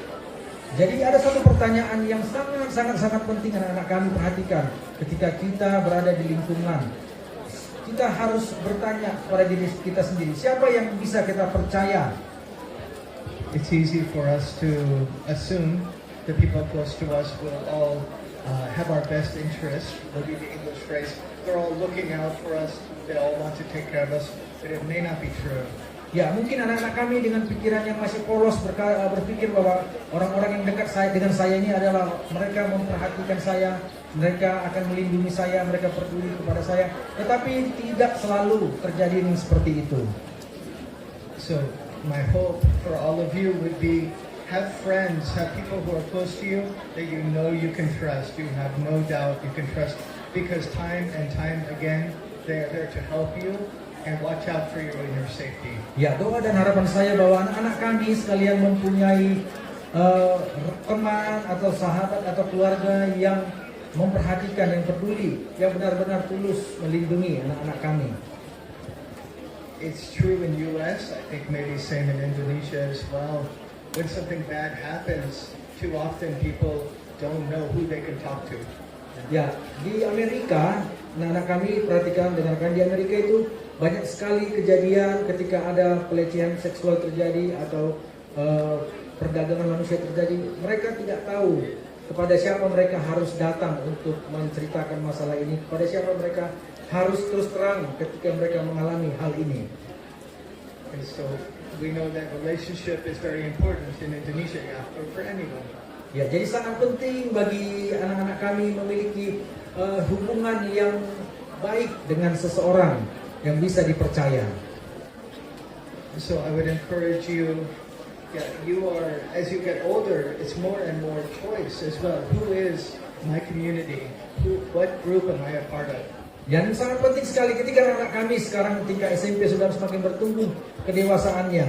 Jadi ada satu pertanyaan yang sangat penting anak-anak kami perhatikan ketika kita berada di lingkungan. Kita harus bertanya kepada diri kita sendiri, siapa yang bisa kita percaya? It's easy for us to assume the people close to us will all have our best interest, will be the English phrase. They're all looking out for us. They all want to take care of us, but it may not be true. Ya, mungkin anak-anak kami dengan pikiran yang masih polos berpikir bahwa orang-orang yang dekat dengan saya ini adalah mereka memperhatikan saya, mereka akan melindungi saya, mereka peduli kepada saya. Tetapi tidak selalu terjadi seperti itu. So, my hope for all of you would be have friends, have people who are close to you that you know you can trust. You have no doubt you can trust, because time and time again they are there to help you and watch out for you in your safety. Ya, doa dan harapan saya bahwa anak-anak kami sekalian mempunyai teman atau sahabat atau keluarga yang memperhatikan, yang peduli, yang benar-benar tulus melindungi anak-anak kami. It's true in US, I think maybe same in Indonesia as well. When something bad happens, too often people don't know who they can talk to. Ya, di Amerika, anak-anak kami perhatikan, dengarkan, di Amerika itu banyak sekali kejadian ketika ada pelecehan seksual terjadi atau perdagangan manusia terjadi. Mereka tidak tahu kepada siapa mereka harus datang untuk menceritakan masalah ini, kepada siapa mereka harus terus terang ketika mereka mengalami hal ini. And so we know that relationship is very important in Indonesia, or for anyone. Ya, jadi sangat penting bagi anak-anak kami memiliki hubungan yang baik dengan seseorang yang bisa dipercaya. So I would encourage you, you are, as you get older, it's more and more choice as well. Who is my community? What group am I a part of? Dan sangat penting sekali ketika anak kami sekarang tingkat SMP sudah semakin bertumbuh kedewasaannya.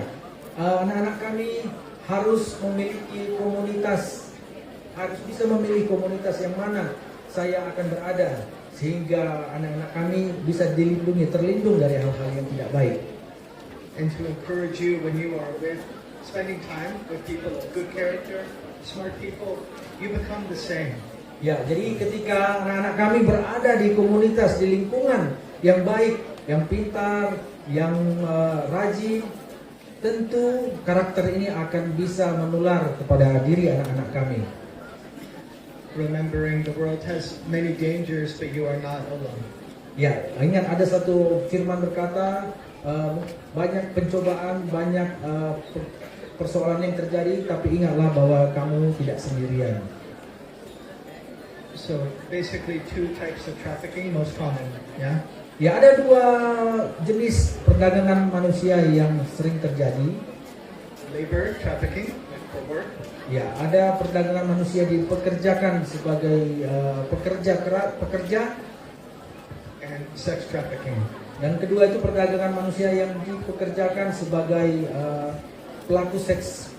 Anak-anak kami harus memiliki komunitas, harus bisa memilih komunitas yang mana saya akan berada, sehingga anak-anak kami bisa dilindungi, terlindung dari hal-hal yang tidak baik. And to encourage you when you are spending time with people of good character, smart people, you become the same. Ya, jadi ketika anak-anak kami berada di komunitas, di lingkungan yang baik, yang pintar, yang rajin, tentu karakter ini akan bisa menular kepada diri anak-anak kami. Remembering the world has many dangers, but you are not alone. Ya, ingat ada satu firman berkata, banyak pencobaan, banyak persoalan yang terjadi, tapi ingatlah bahwa kamu tidak sendirian. So basically two types of trafficking most common, yeah? Ya, ada dua jenis perdagangan manusia yang sering terjadi. Labor trafficking for work. Ya, ada perdagangan manusia dipekerjakan sebagai pekerja, and sex trafficking. Dan kedua itu perdagangan manusia yang dipekerjakan sebagai pelaku seks,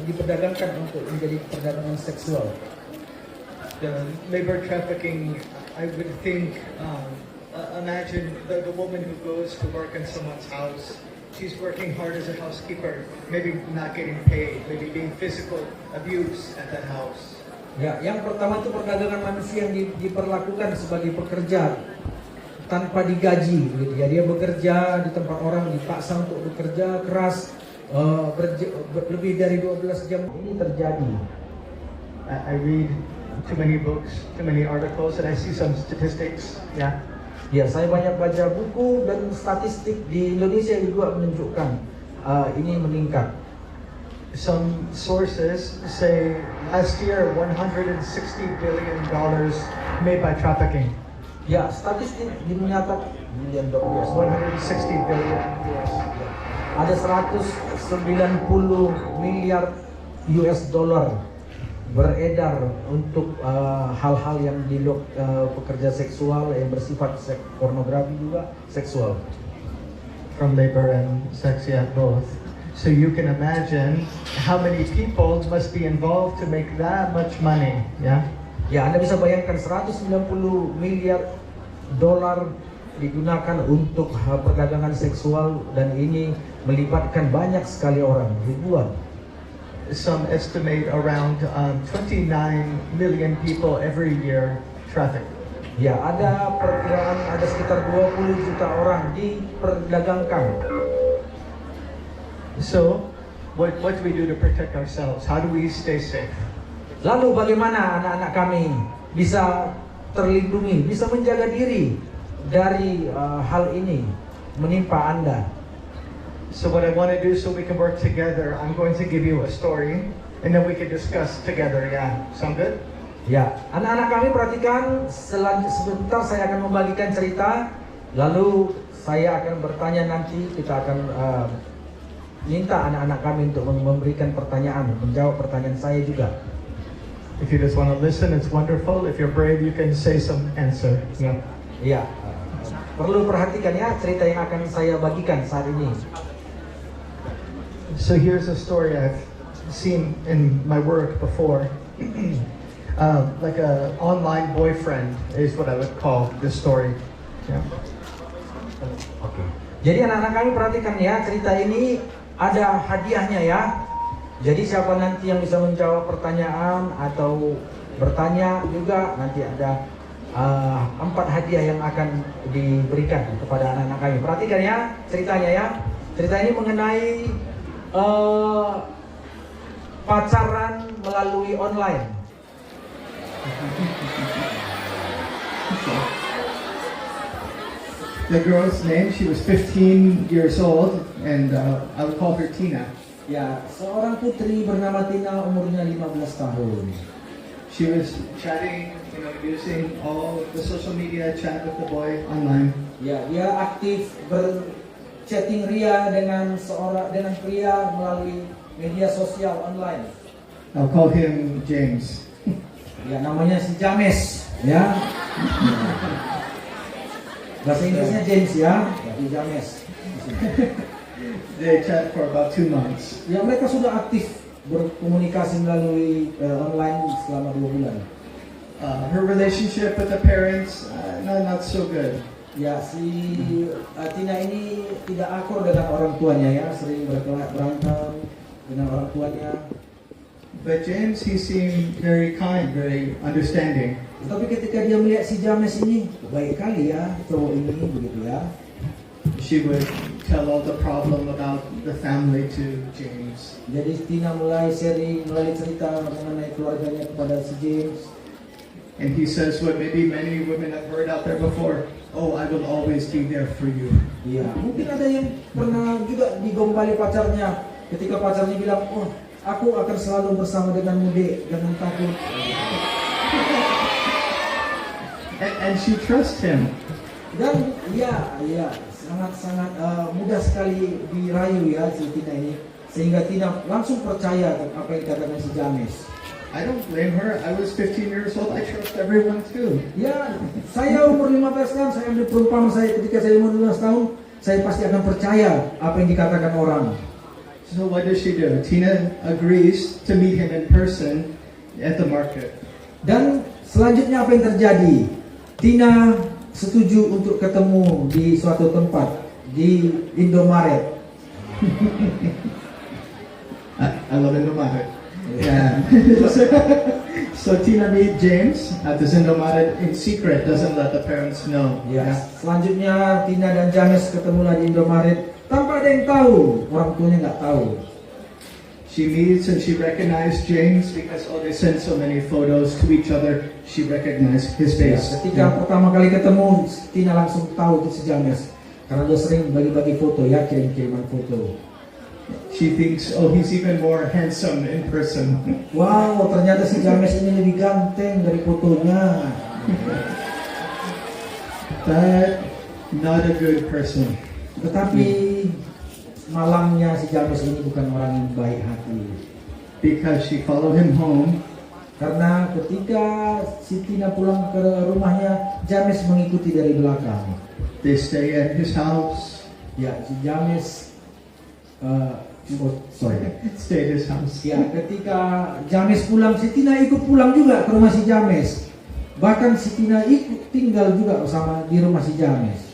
diperdagangkan untuk menjadi perdagangan seksual. The labor trafficking, I would think, imagine the woman who goes to work in someone's house. She's working hard as a housekeeper, maybe not getting paid, maybe being physical abuse at that house. Ya, yang pertama itu perdagangan manusia yang diperlakukan sebagai pekerja tanpa digaji. Ya, dia bekerja di tempat orang, dipaksa untuk bekerja keras lebih dari 12 jam. Ini terjadi. I read too many books, too many articles, and I see some statistics. Yeah. Ya, saya banyak baca buku dan statistik di Indonesia juga menunjukkan ini meningkat. Some sources say last year $160 billion made by trafficking. Ya, statistik menyatakan $160 billion. Ada 190 miliar US dollar beredar untuk hal-hal yang pekerja seksual yang bersifat pornografi juga seksual. From labor and sex, yeah, both. So you can imagine how many people must be involved to make that much money, yeah? Ya, Anda bisa bayangkan 190 miliar dolar digunakan untuk perdagangan seksual, dan ini melibatkan banyak sekali orang, ribuan. Some estimate around 29 million people every year traffic. Ya, ada perkiraan ada sekitar 20 juta orang diperdagangkan. So, what do we do to protect ourselves? How do we stay safe? Lalu bagaimana anak-anak kami bisa terlindungi, bisa menjaga diri dari hal ini menimpa Anda? So what I want to do so we can work together, I'm going to give you a story and then we can discuss together. Yeah, sound good? Ya, anak-anak kami perhatikan, sebentar saya akan membagikan cerita, lalu saya akan bertanya nanti, kita akan minta anak-anak kami untuk memberikan pertanyaan, menjawab pertanyaan saya juga. If you just want to listen, it's wonderful. If you're brave, you can say some answer. Yeah. Ya, perlu perhatikan ya cerita yang akan saya bagikan saat ini. So here's a story I've seen in my work before. Like a online boyfriend is what I would call this story. Yeah. Oke. Jadi anak-anak kami perhatikan ya, cerita ini ada hadiahnya ya. Jadi siapa nanti yang bisa menjawab pertanyaan atau bertanya juga, nanti ada 4 hadiah yang akan diberikan kepada anak-anak kami. Perhatikan ya ceritanya ya. Cerita ini mengenai pacaran melalui online. The girl's name, she was 15 years old, and I would call her Tina. Ya, seorang putri bernama Tina, umurnya 15 tahun. She was chatting, using all the social media, chat with the boy online. Ya, dia aktif berchatting ria dengan pria melalui media sosial online. I'll call him James. Ya, namanya si James, ya. Bahasa Inggrisnya James ya, tapi James. They chat for about 2 months. Ya, mereka sudah aktif berkomunikasi melalui online selama 2 bulan. Her relationship with the parents, not so good. Ya, si Tina ini tidak akur dengan orang tuanya ya, sering berantem dengan orang tuanya. But James, he seemed very kind, very understanding. Tapi ketika dia melihat si James ini, baik kali ya cowok ini begitu ya. She would tell all the problem about the family to James. Jadi Tina mulai cerita mengenai keluarganya kepada si James. And he says what maybe many women have heard out there before. Oh, I will always be there for you. Iya, mungkin ada yang pernah juga digombali pacarnya. Ketika pacarnya bilang, oh, aku akan selalu bersama denganmu, Dek, jangan takut. And she trusts him. Dan iya, sangat-sangat mudah sekali dirayu ya si Tina ini, sehingga Tina langsung percaya apa yang dikatakan si James. I don't blame her. I was 15 years old. I trust everyone too. Ya, saya umur 15 tahun, saya ambil perumpamaan saya ketika saya umur 15 tahun, saya pasti akan percaya apa yang dikatakan orang. So what does she do? Tina agrees to meet him in person at the market. Dan selanjutnya apa yang terjadi? Tina setuju untuk ketemu di suatu tempat di Indomaret. I love Indomaret. Yeah. So Tina meet James at the Indomaret in secret, doesn't let the parents know. Ya. Selanjutnya Tina dan James ketemu lagi di Indomaret tanpa ada yang tahu, orang tuanya nggak tahu. She meets and she recognized James because they sent so many photos to each other. She recognized his face. Ketika pertama kali ketemu, Tina langsung tahu itu si James karena dia sering bagi-bagi foto ya, kirim-kiriman foto. She thinks, oh, he's even more handsome in person. Wow, ternyata si James ini lebih ganteng dari fotonya. But not a good person. Tetapi malamnya si James ini bukan orang yang baik hati. Because she followed him home. Karena ketika si Tina pulang ke rumahnya, James mengikuti dari belakang. They stay at his house. Ya, si James stay at his house. Ya, ketika James pulang, si Tina ikut pulang juga ke rumah si James. Bahkan si Tina ikut tinggal juga bersama di rumah si James.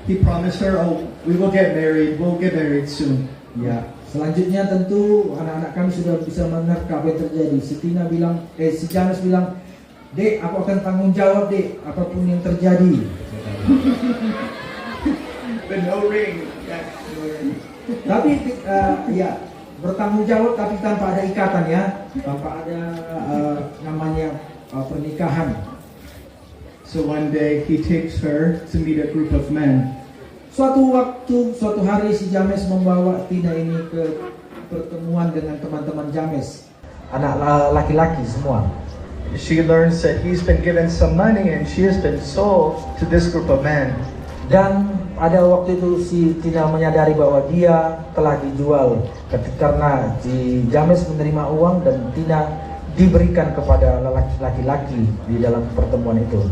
He promised her, oh, we will get married. We'll get married soon. Ya, selanjutnya tentu anak-anak kami sudah bisa menerka apa yang terjadi. Si James bilang, Dek, aku akan tanggung jawab, Dek, apapun yang terjadi. But no ring. Tapi ya, bertanggung jawab tapi tanpa ada ikatan ya, tanpa ada namanya pernikahan. So one day he takes her to meet a group of men. Suatu hari si James membawa Tina ini ke pertemuan dengan teman-teman James, anak laki-laki semua. She learns that he's been given some money and she has been sold to this group of men. Dan pada waktu itu si Tina menyadari bahwa dia telah dijual karena si James menerima uang dan Tina diberikan kepada laki-laki di dalam pertemuan itu.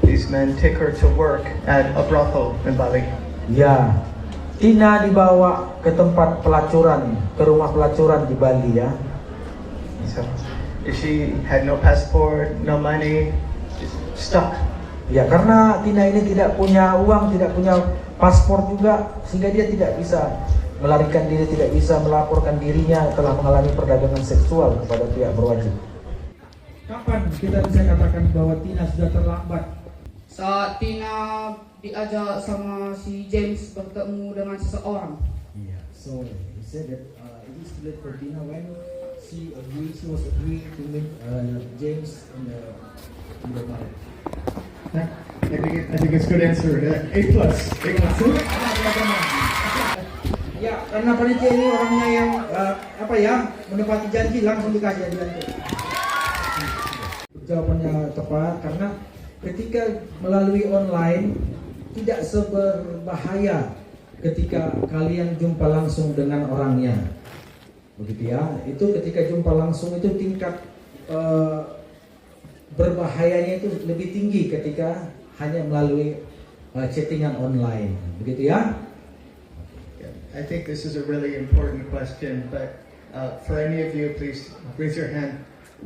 These men take her to work at a brothel in Bali. Ya, Tina dibawa ke tempat pelacuran, ke rumah pelacuran di Bali ya. So, she had no passport, no money, just stuck. Ya, karena Tina ini tidak punya uang, tidak punya paspor juga, sehingga dia tidak bisa melarikan diri, tidak bisa melaporkan dirinya telah mengalami perdagangan seksual kepada pihak berwajib. Kapan kita bisa katakan bahwa Tina sudah terlambat? Saat Tina diajak sama si James bertemu dengan seseorang. Yeah, so he said that it is too late for Tina when she was agreeing to meet James in the marriage. I think it's a good answer. A+. Ya, karena panitia ini orangnya yang menepati janji, langsung dikasih hadiah. Jawabannya tepat karena ketika melalui online tidak seberbahaya ketika kalian jumpa langsung dengan orangnya, begitu ya. Itu ketika jumpa langsung itu tingkat berbahayanya itu lebih tinggi ketika hanya melalui chattingan online, begitu ya. I think this is a really important question, but for any of you, please raise your hand.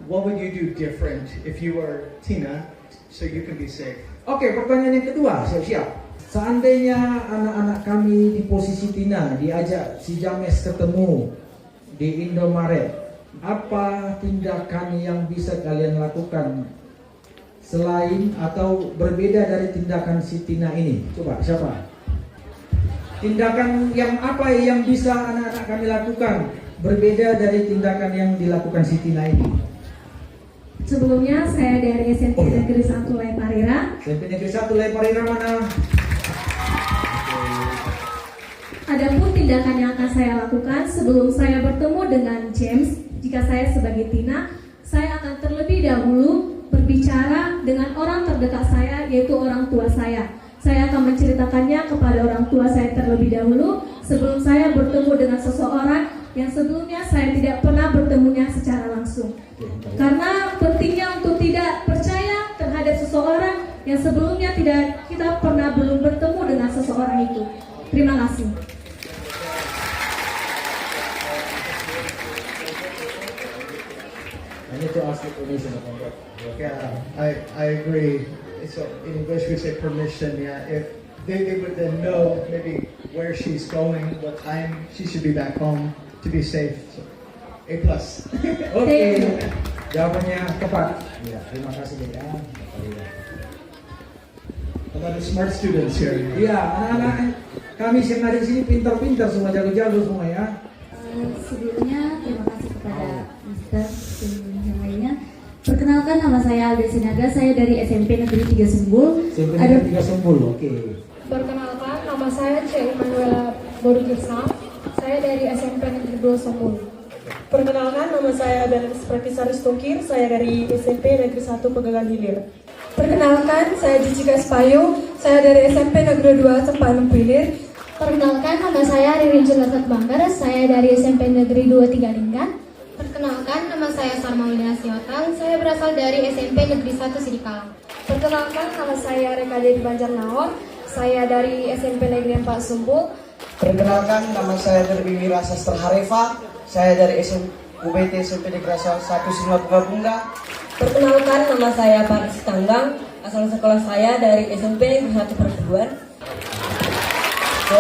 What would you do different if you were Tina so you can be safe? Oke, pertanyaan yang kedua, siap-siap. Seandainya anak-anak kami di posisi Tina diajak si James ketemu di Indomaret, apa tindakan yang bisa kalian lakukan selain atau berbeda dari tindakan si Tina ini? Coba, siapa? Tindakan yang apa yang bisa anak-anak kami lakukan berbeda dari tindakan yang dilakukan si Tina ini? Sebelumnya saya dari SMP Negeri 1 Leparira. SMP Negeri 1 Leparira mana? Adapun tindakan yang akan saya lakukan sebelum saya bertemu dengan James, jika saya sebagai Tina, saya akan terlebih dahulu berbicara dengan orang terdekat saya, yaitu orang tua saya. Saya akan menceritakannya kepada orang tua saya terlebih dahulu sebelum saya bertemu dengan seseorang yang sebelumnya saya tidak pernah bertemunya secara langsung. Karena pentingnya untuk tidak percaya terhadap seseorang yang sebelumnya kita belum bertemu dengan seseorang itu. Terima kasih. Yeah, I agree. So in English we say permission. Yeah, if they would then know maybe where she's going, what time she should be back home to be safe. So, A+. Oke, jawabannya tepat. Ya, terima kasih ya. About the smart students here. Iya, anak-anak kami yang ada di sini pintar-pintar semua, jago-jago semua ya. Sebelumnya terima kasih kepada Mister dan yang lainnya. Perkenalkan, nama saya Alda Sinaga, saya dari SMP Negeri 3 Sumbul. SMP Negeri 3 Sumbul, oke. Perkenalkan, nama saya Cek Manuela Borgirsa, saya dari SMP Negeri 2 Sumbul. Perkenalkan, nama saya Beatrice Prakisari Stokir, saya dari SMP Negeri 1 Pegagan Hilir. Perkenalkan, saya Jessica Spayo, saya dari SMP Negeri 2 Sempalan Hilir. Perkenalkan, nama saya Ririn Julatat Banggar, saya dari SMP Negeri 2 Tigalinggan. Perkenalkan, nama saya Sarmaulina Siotang, saya berasal dari SMP Negeri 1 Sidikalang. Perkenalkan, nama saya Reka Dedi Banjarnawar, saya dari SMP Negeri 4 Sumbul. Perkenalkan, nama saya Derbiwi Rasastra Harefa, saya dari UBT SMP Negeri 1 Singapura Bunga. Perkenalkan, nama saya Paris Tanggang, asal sekolah saya dari SMP Negeri 1 Pertubuhan. So,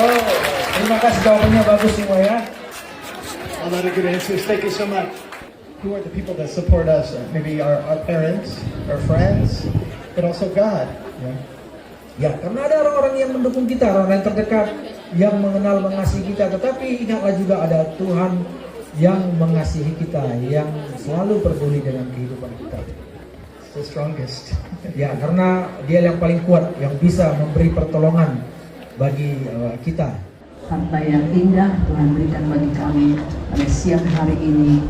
terima kasih, jawabannya bagus semua ya. A lot of good answers. Thank you so much. Who are the people that support us? Maybe our parents, our friends, but also God. Ya, karena ada orang-orang yang mendukung kita, orang yang terdekat, yang mengenal, mengasihi kita. Tetapi ingatlah juga ada Tuhan yang mengasihi kita, yang selalu peduli dengan kehidupan kita. The strongest. Ya, karena dia yang paling kuat, yang bisa memberi pertolongan bagi kita. Harta yang indah Tuhan berikan bagi kami pada siang hari ini,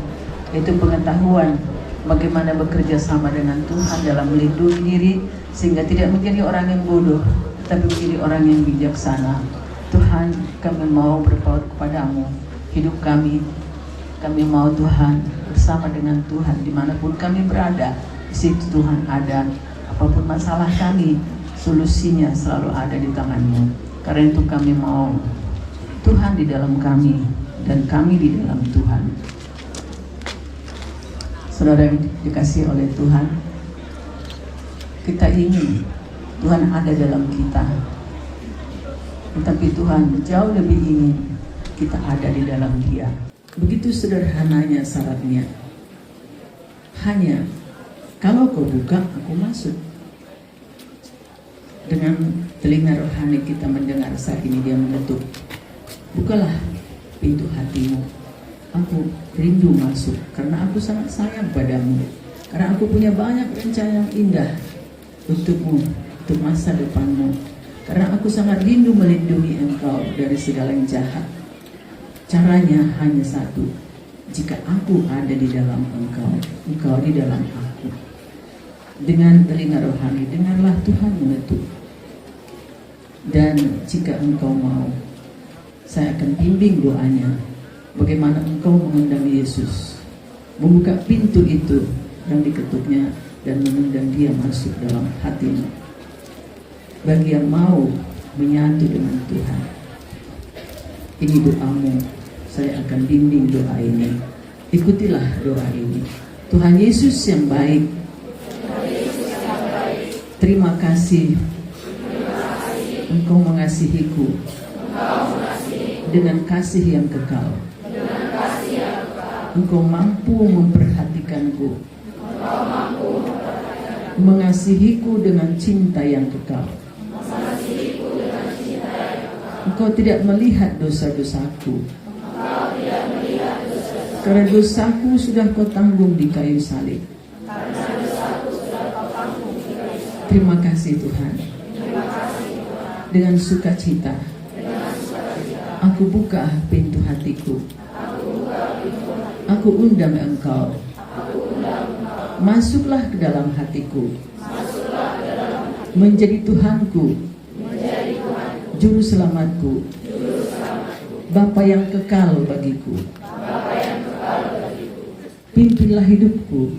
yaitu pengetahuan bagaimana bekerja sama dengan Tuhan dalam melindungi diri, sehingga tidak menjadi orang yang bodoh, tetapi menjadi orang yang bijaksana. Tuhan, kami mau berpaut kepadamu, hidup kami mau Tuhan bersama dengan Tuhan dimanapun kami berada. Di situ Tuhan ada, apapun masalah kami, solusinya selalu ada di tangan-Mu. Karena itu kami mau Tuhan di dalam kami dan kami di dalam Tuhan. Saudara yang dikasihi oleh Tuhan, kita ingin Tuhan ada dalam kita, tetapi Tuhan jauh lebih ingin kita ada di dalam Dia. Begitu sederhananya syaratnya, hanya kalau kau buka, aku masuk. Dengan telinga rohani kita mendengar saat ini dia mengetuk, bukalah pintu hatimu, aku rindu masuk, karena aku sangat sayang padamu, karena aku punya banyak rencana yang indah untukmu, untuk masa depanmu, karena aku sangat rindu melindungi engkau dari segala yang jahat. Caranya hanya satu, jika aku ada di dalam engkau, engkau di dalam aku. Dengan telinga rohani, dengarlah Tuhan mengetuk. Dan jika engkau mau, saya akan bimbing doanya, bagaimana engkau mengundang Yesus, membuka pintu itu yang diketuknya, dan mengundang dia masuk dalam hatimu. Bagi yang mau menyatu dengan Tuhan, ini doamu, saya akan bimbing doa ini. Ikutilah doa ini. Tuhan Yesus yang baik, terima kasih Engkau mengasihiku dengan kasih yang kekal. Engkau mampu memperhatikanku, mengasihiku dengan cinta yang kekal. Engkau tidak melihat dosa-dosaku, karena dosaku sudah kau tanggung di kayu salib. Terima kasih Tuhan. Dengan sukacita aku buka pintu hatiku. Aku undang Engkau. Masuklah ke dalam hatiku. Menjadi Tuhanku, Juru Selamatku, Bapa yang kekal bagiku. Pimpinlah hidupku.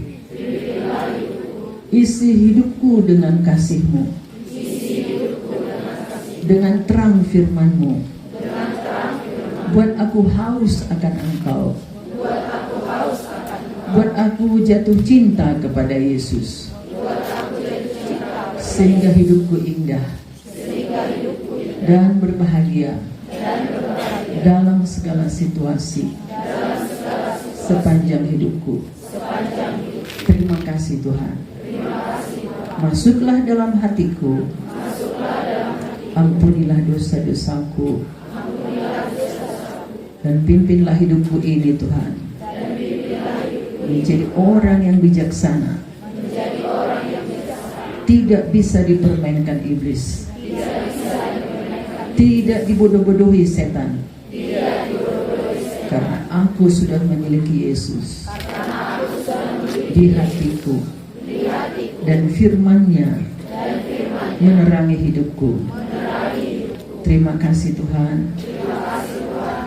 Isi hidupku dengan kasih-Mu, dengan terang firman-Mu. Buat aku haus akan Engkau. Buat aku jatuh cinta kepada Yesus, sehingga hidupku indah dan berbahagia dalam segala situasi sepanjang hidupku. Terima kasih Tuhan. Masuklah dalam hatiku. Ampunilah dosa-dosaku. Dan pimpinlah hidupku ini Tuhan, menjadi orang yang bijaksana. Tidak bisa dipermainkan iblis. Tidak dibodoh-bodohi setan. Karena aku sudah memiliki Yesus di hatiku, dan firman-Nya menerangi hidupku. Terima kasih Tuhan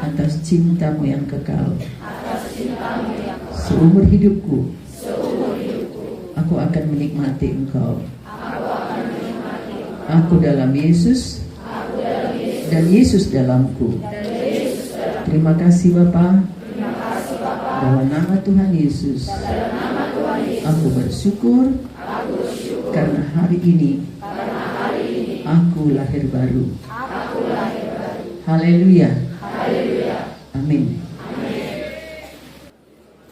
atas cinta-Mu yang kekal. Seumur hidupku aku akan menikmati Engkau. Aku dalam Yesus dan Yesus dalamku. Terima kasih Bapa. Dalam nama Tuhan Yesus aku bersyukur karena hari ini aku lahir baru. Haleluya. Amin.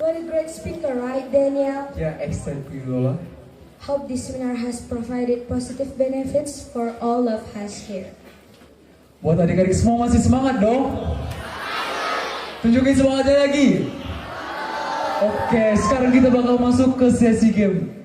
What a great speaker, right, Daniel? Yeah, exactly, Lola. Hope this seminar has provided positive benefits for all of us here. Buat adik-adik semua masih semangat dong? Tunjukin semangatnya lagi. Oke, sekarang kita bakal masuk ke sesi game.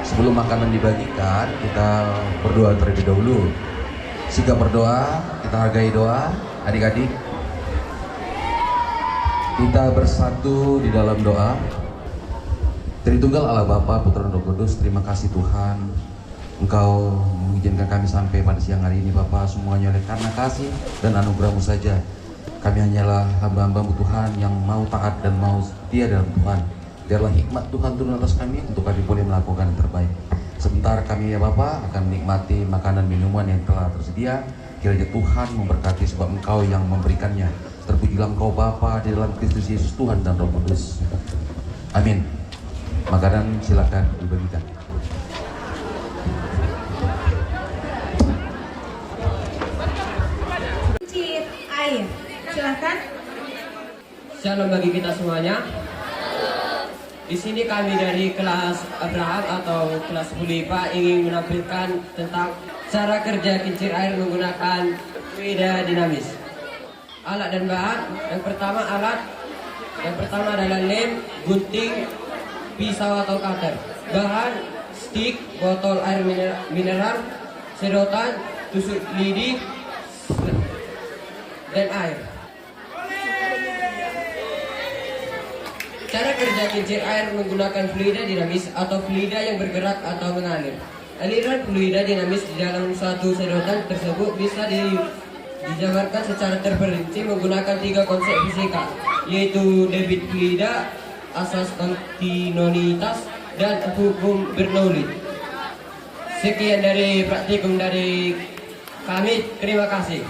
Sebelum makanan dibagikan, kita berdoa terlebih dahulu. Sikap berdoa, kita hargai doa, adik-adik. Kita bersatu di dalam doa. Tritunggal Allah Bapa, Putra dan Roh Kudus, terima kasih Tuhan, Engkau mengizinkan kami sampai pada siang hari ini Bapa. Semuanya oleh karena kasih dan anugerah-Mu saja. Kami hanyalah hamba-hamba-Mu Tuhan yang mau taat dan mau setia dalam Tuhan. Biarlah hikmat Tuhan turun atas kami untuk kami boleh melakukan yang terbaik. Sebentar kami ya Bapa akan menikmati makanan minuman yang telah tersedia. Kiranya Tuhan memberkati sebab Engkau yang memberikannya. Terpujilah Engkau Bapa di dalam Kristus Yesus Tuhan dan Roh Kudus. Amin. Makanan silakan dibagikan. Cincin air, silakan. Shalom bagi kita semuanya. Di sini kami dari kelas Abraham atau kelas 10 IPA ingin menampilkan tentang cara kerja kincir air menggunakan fluida dinamis. Alat dan bahan, yang pertama adalah lem, gunting, pisau atau cutter. Bahan, stick, botol air mineral, sedotan, tusuk lidi, dan air. Cara kerja kincir air menggunakan fluida dinamis atau fluida yang bergerak atau mengalir. Aliran fluida dinamis di dalam suatu sedotan tersebut bisa dijabarkan secara terperinci menggunakan 3 konsep fisika, yaitu debit fluida, asas kontinuitas, dan hukum Bernoulli. Sekian dari praktikum dari kami, terima kasih.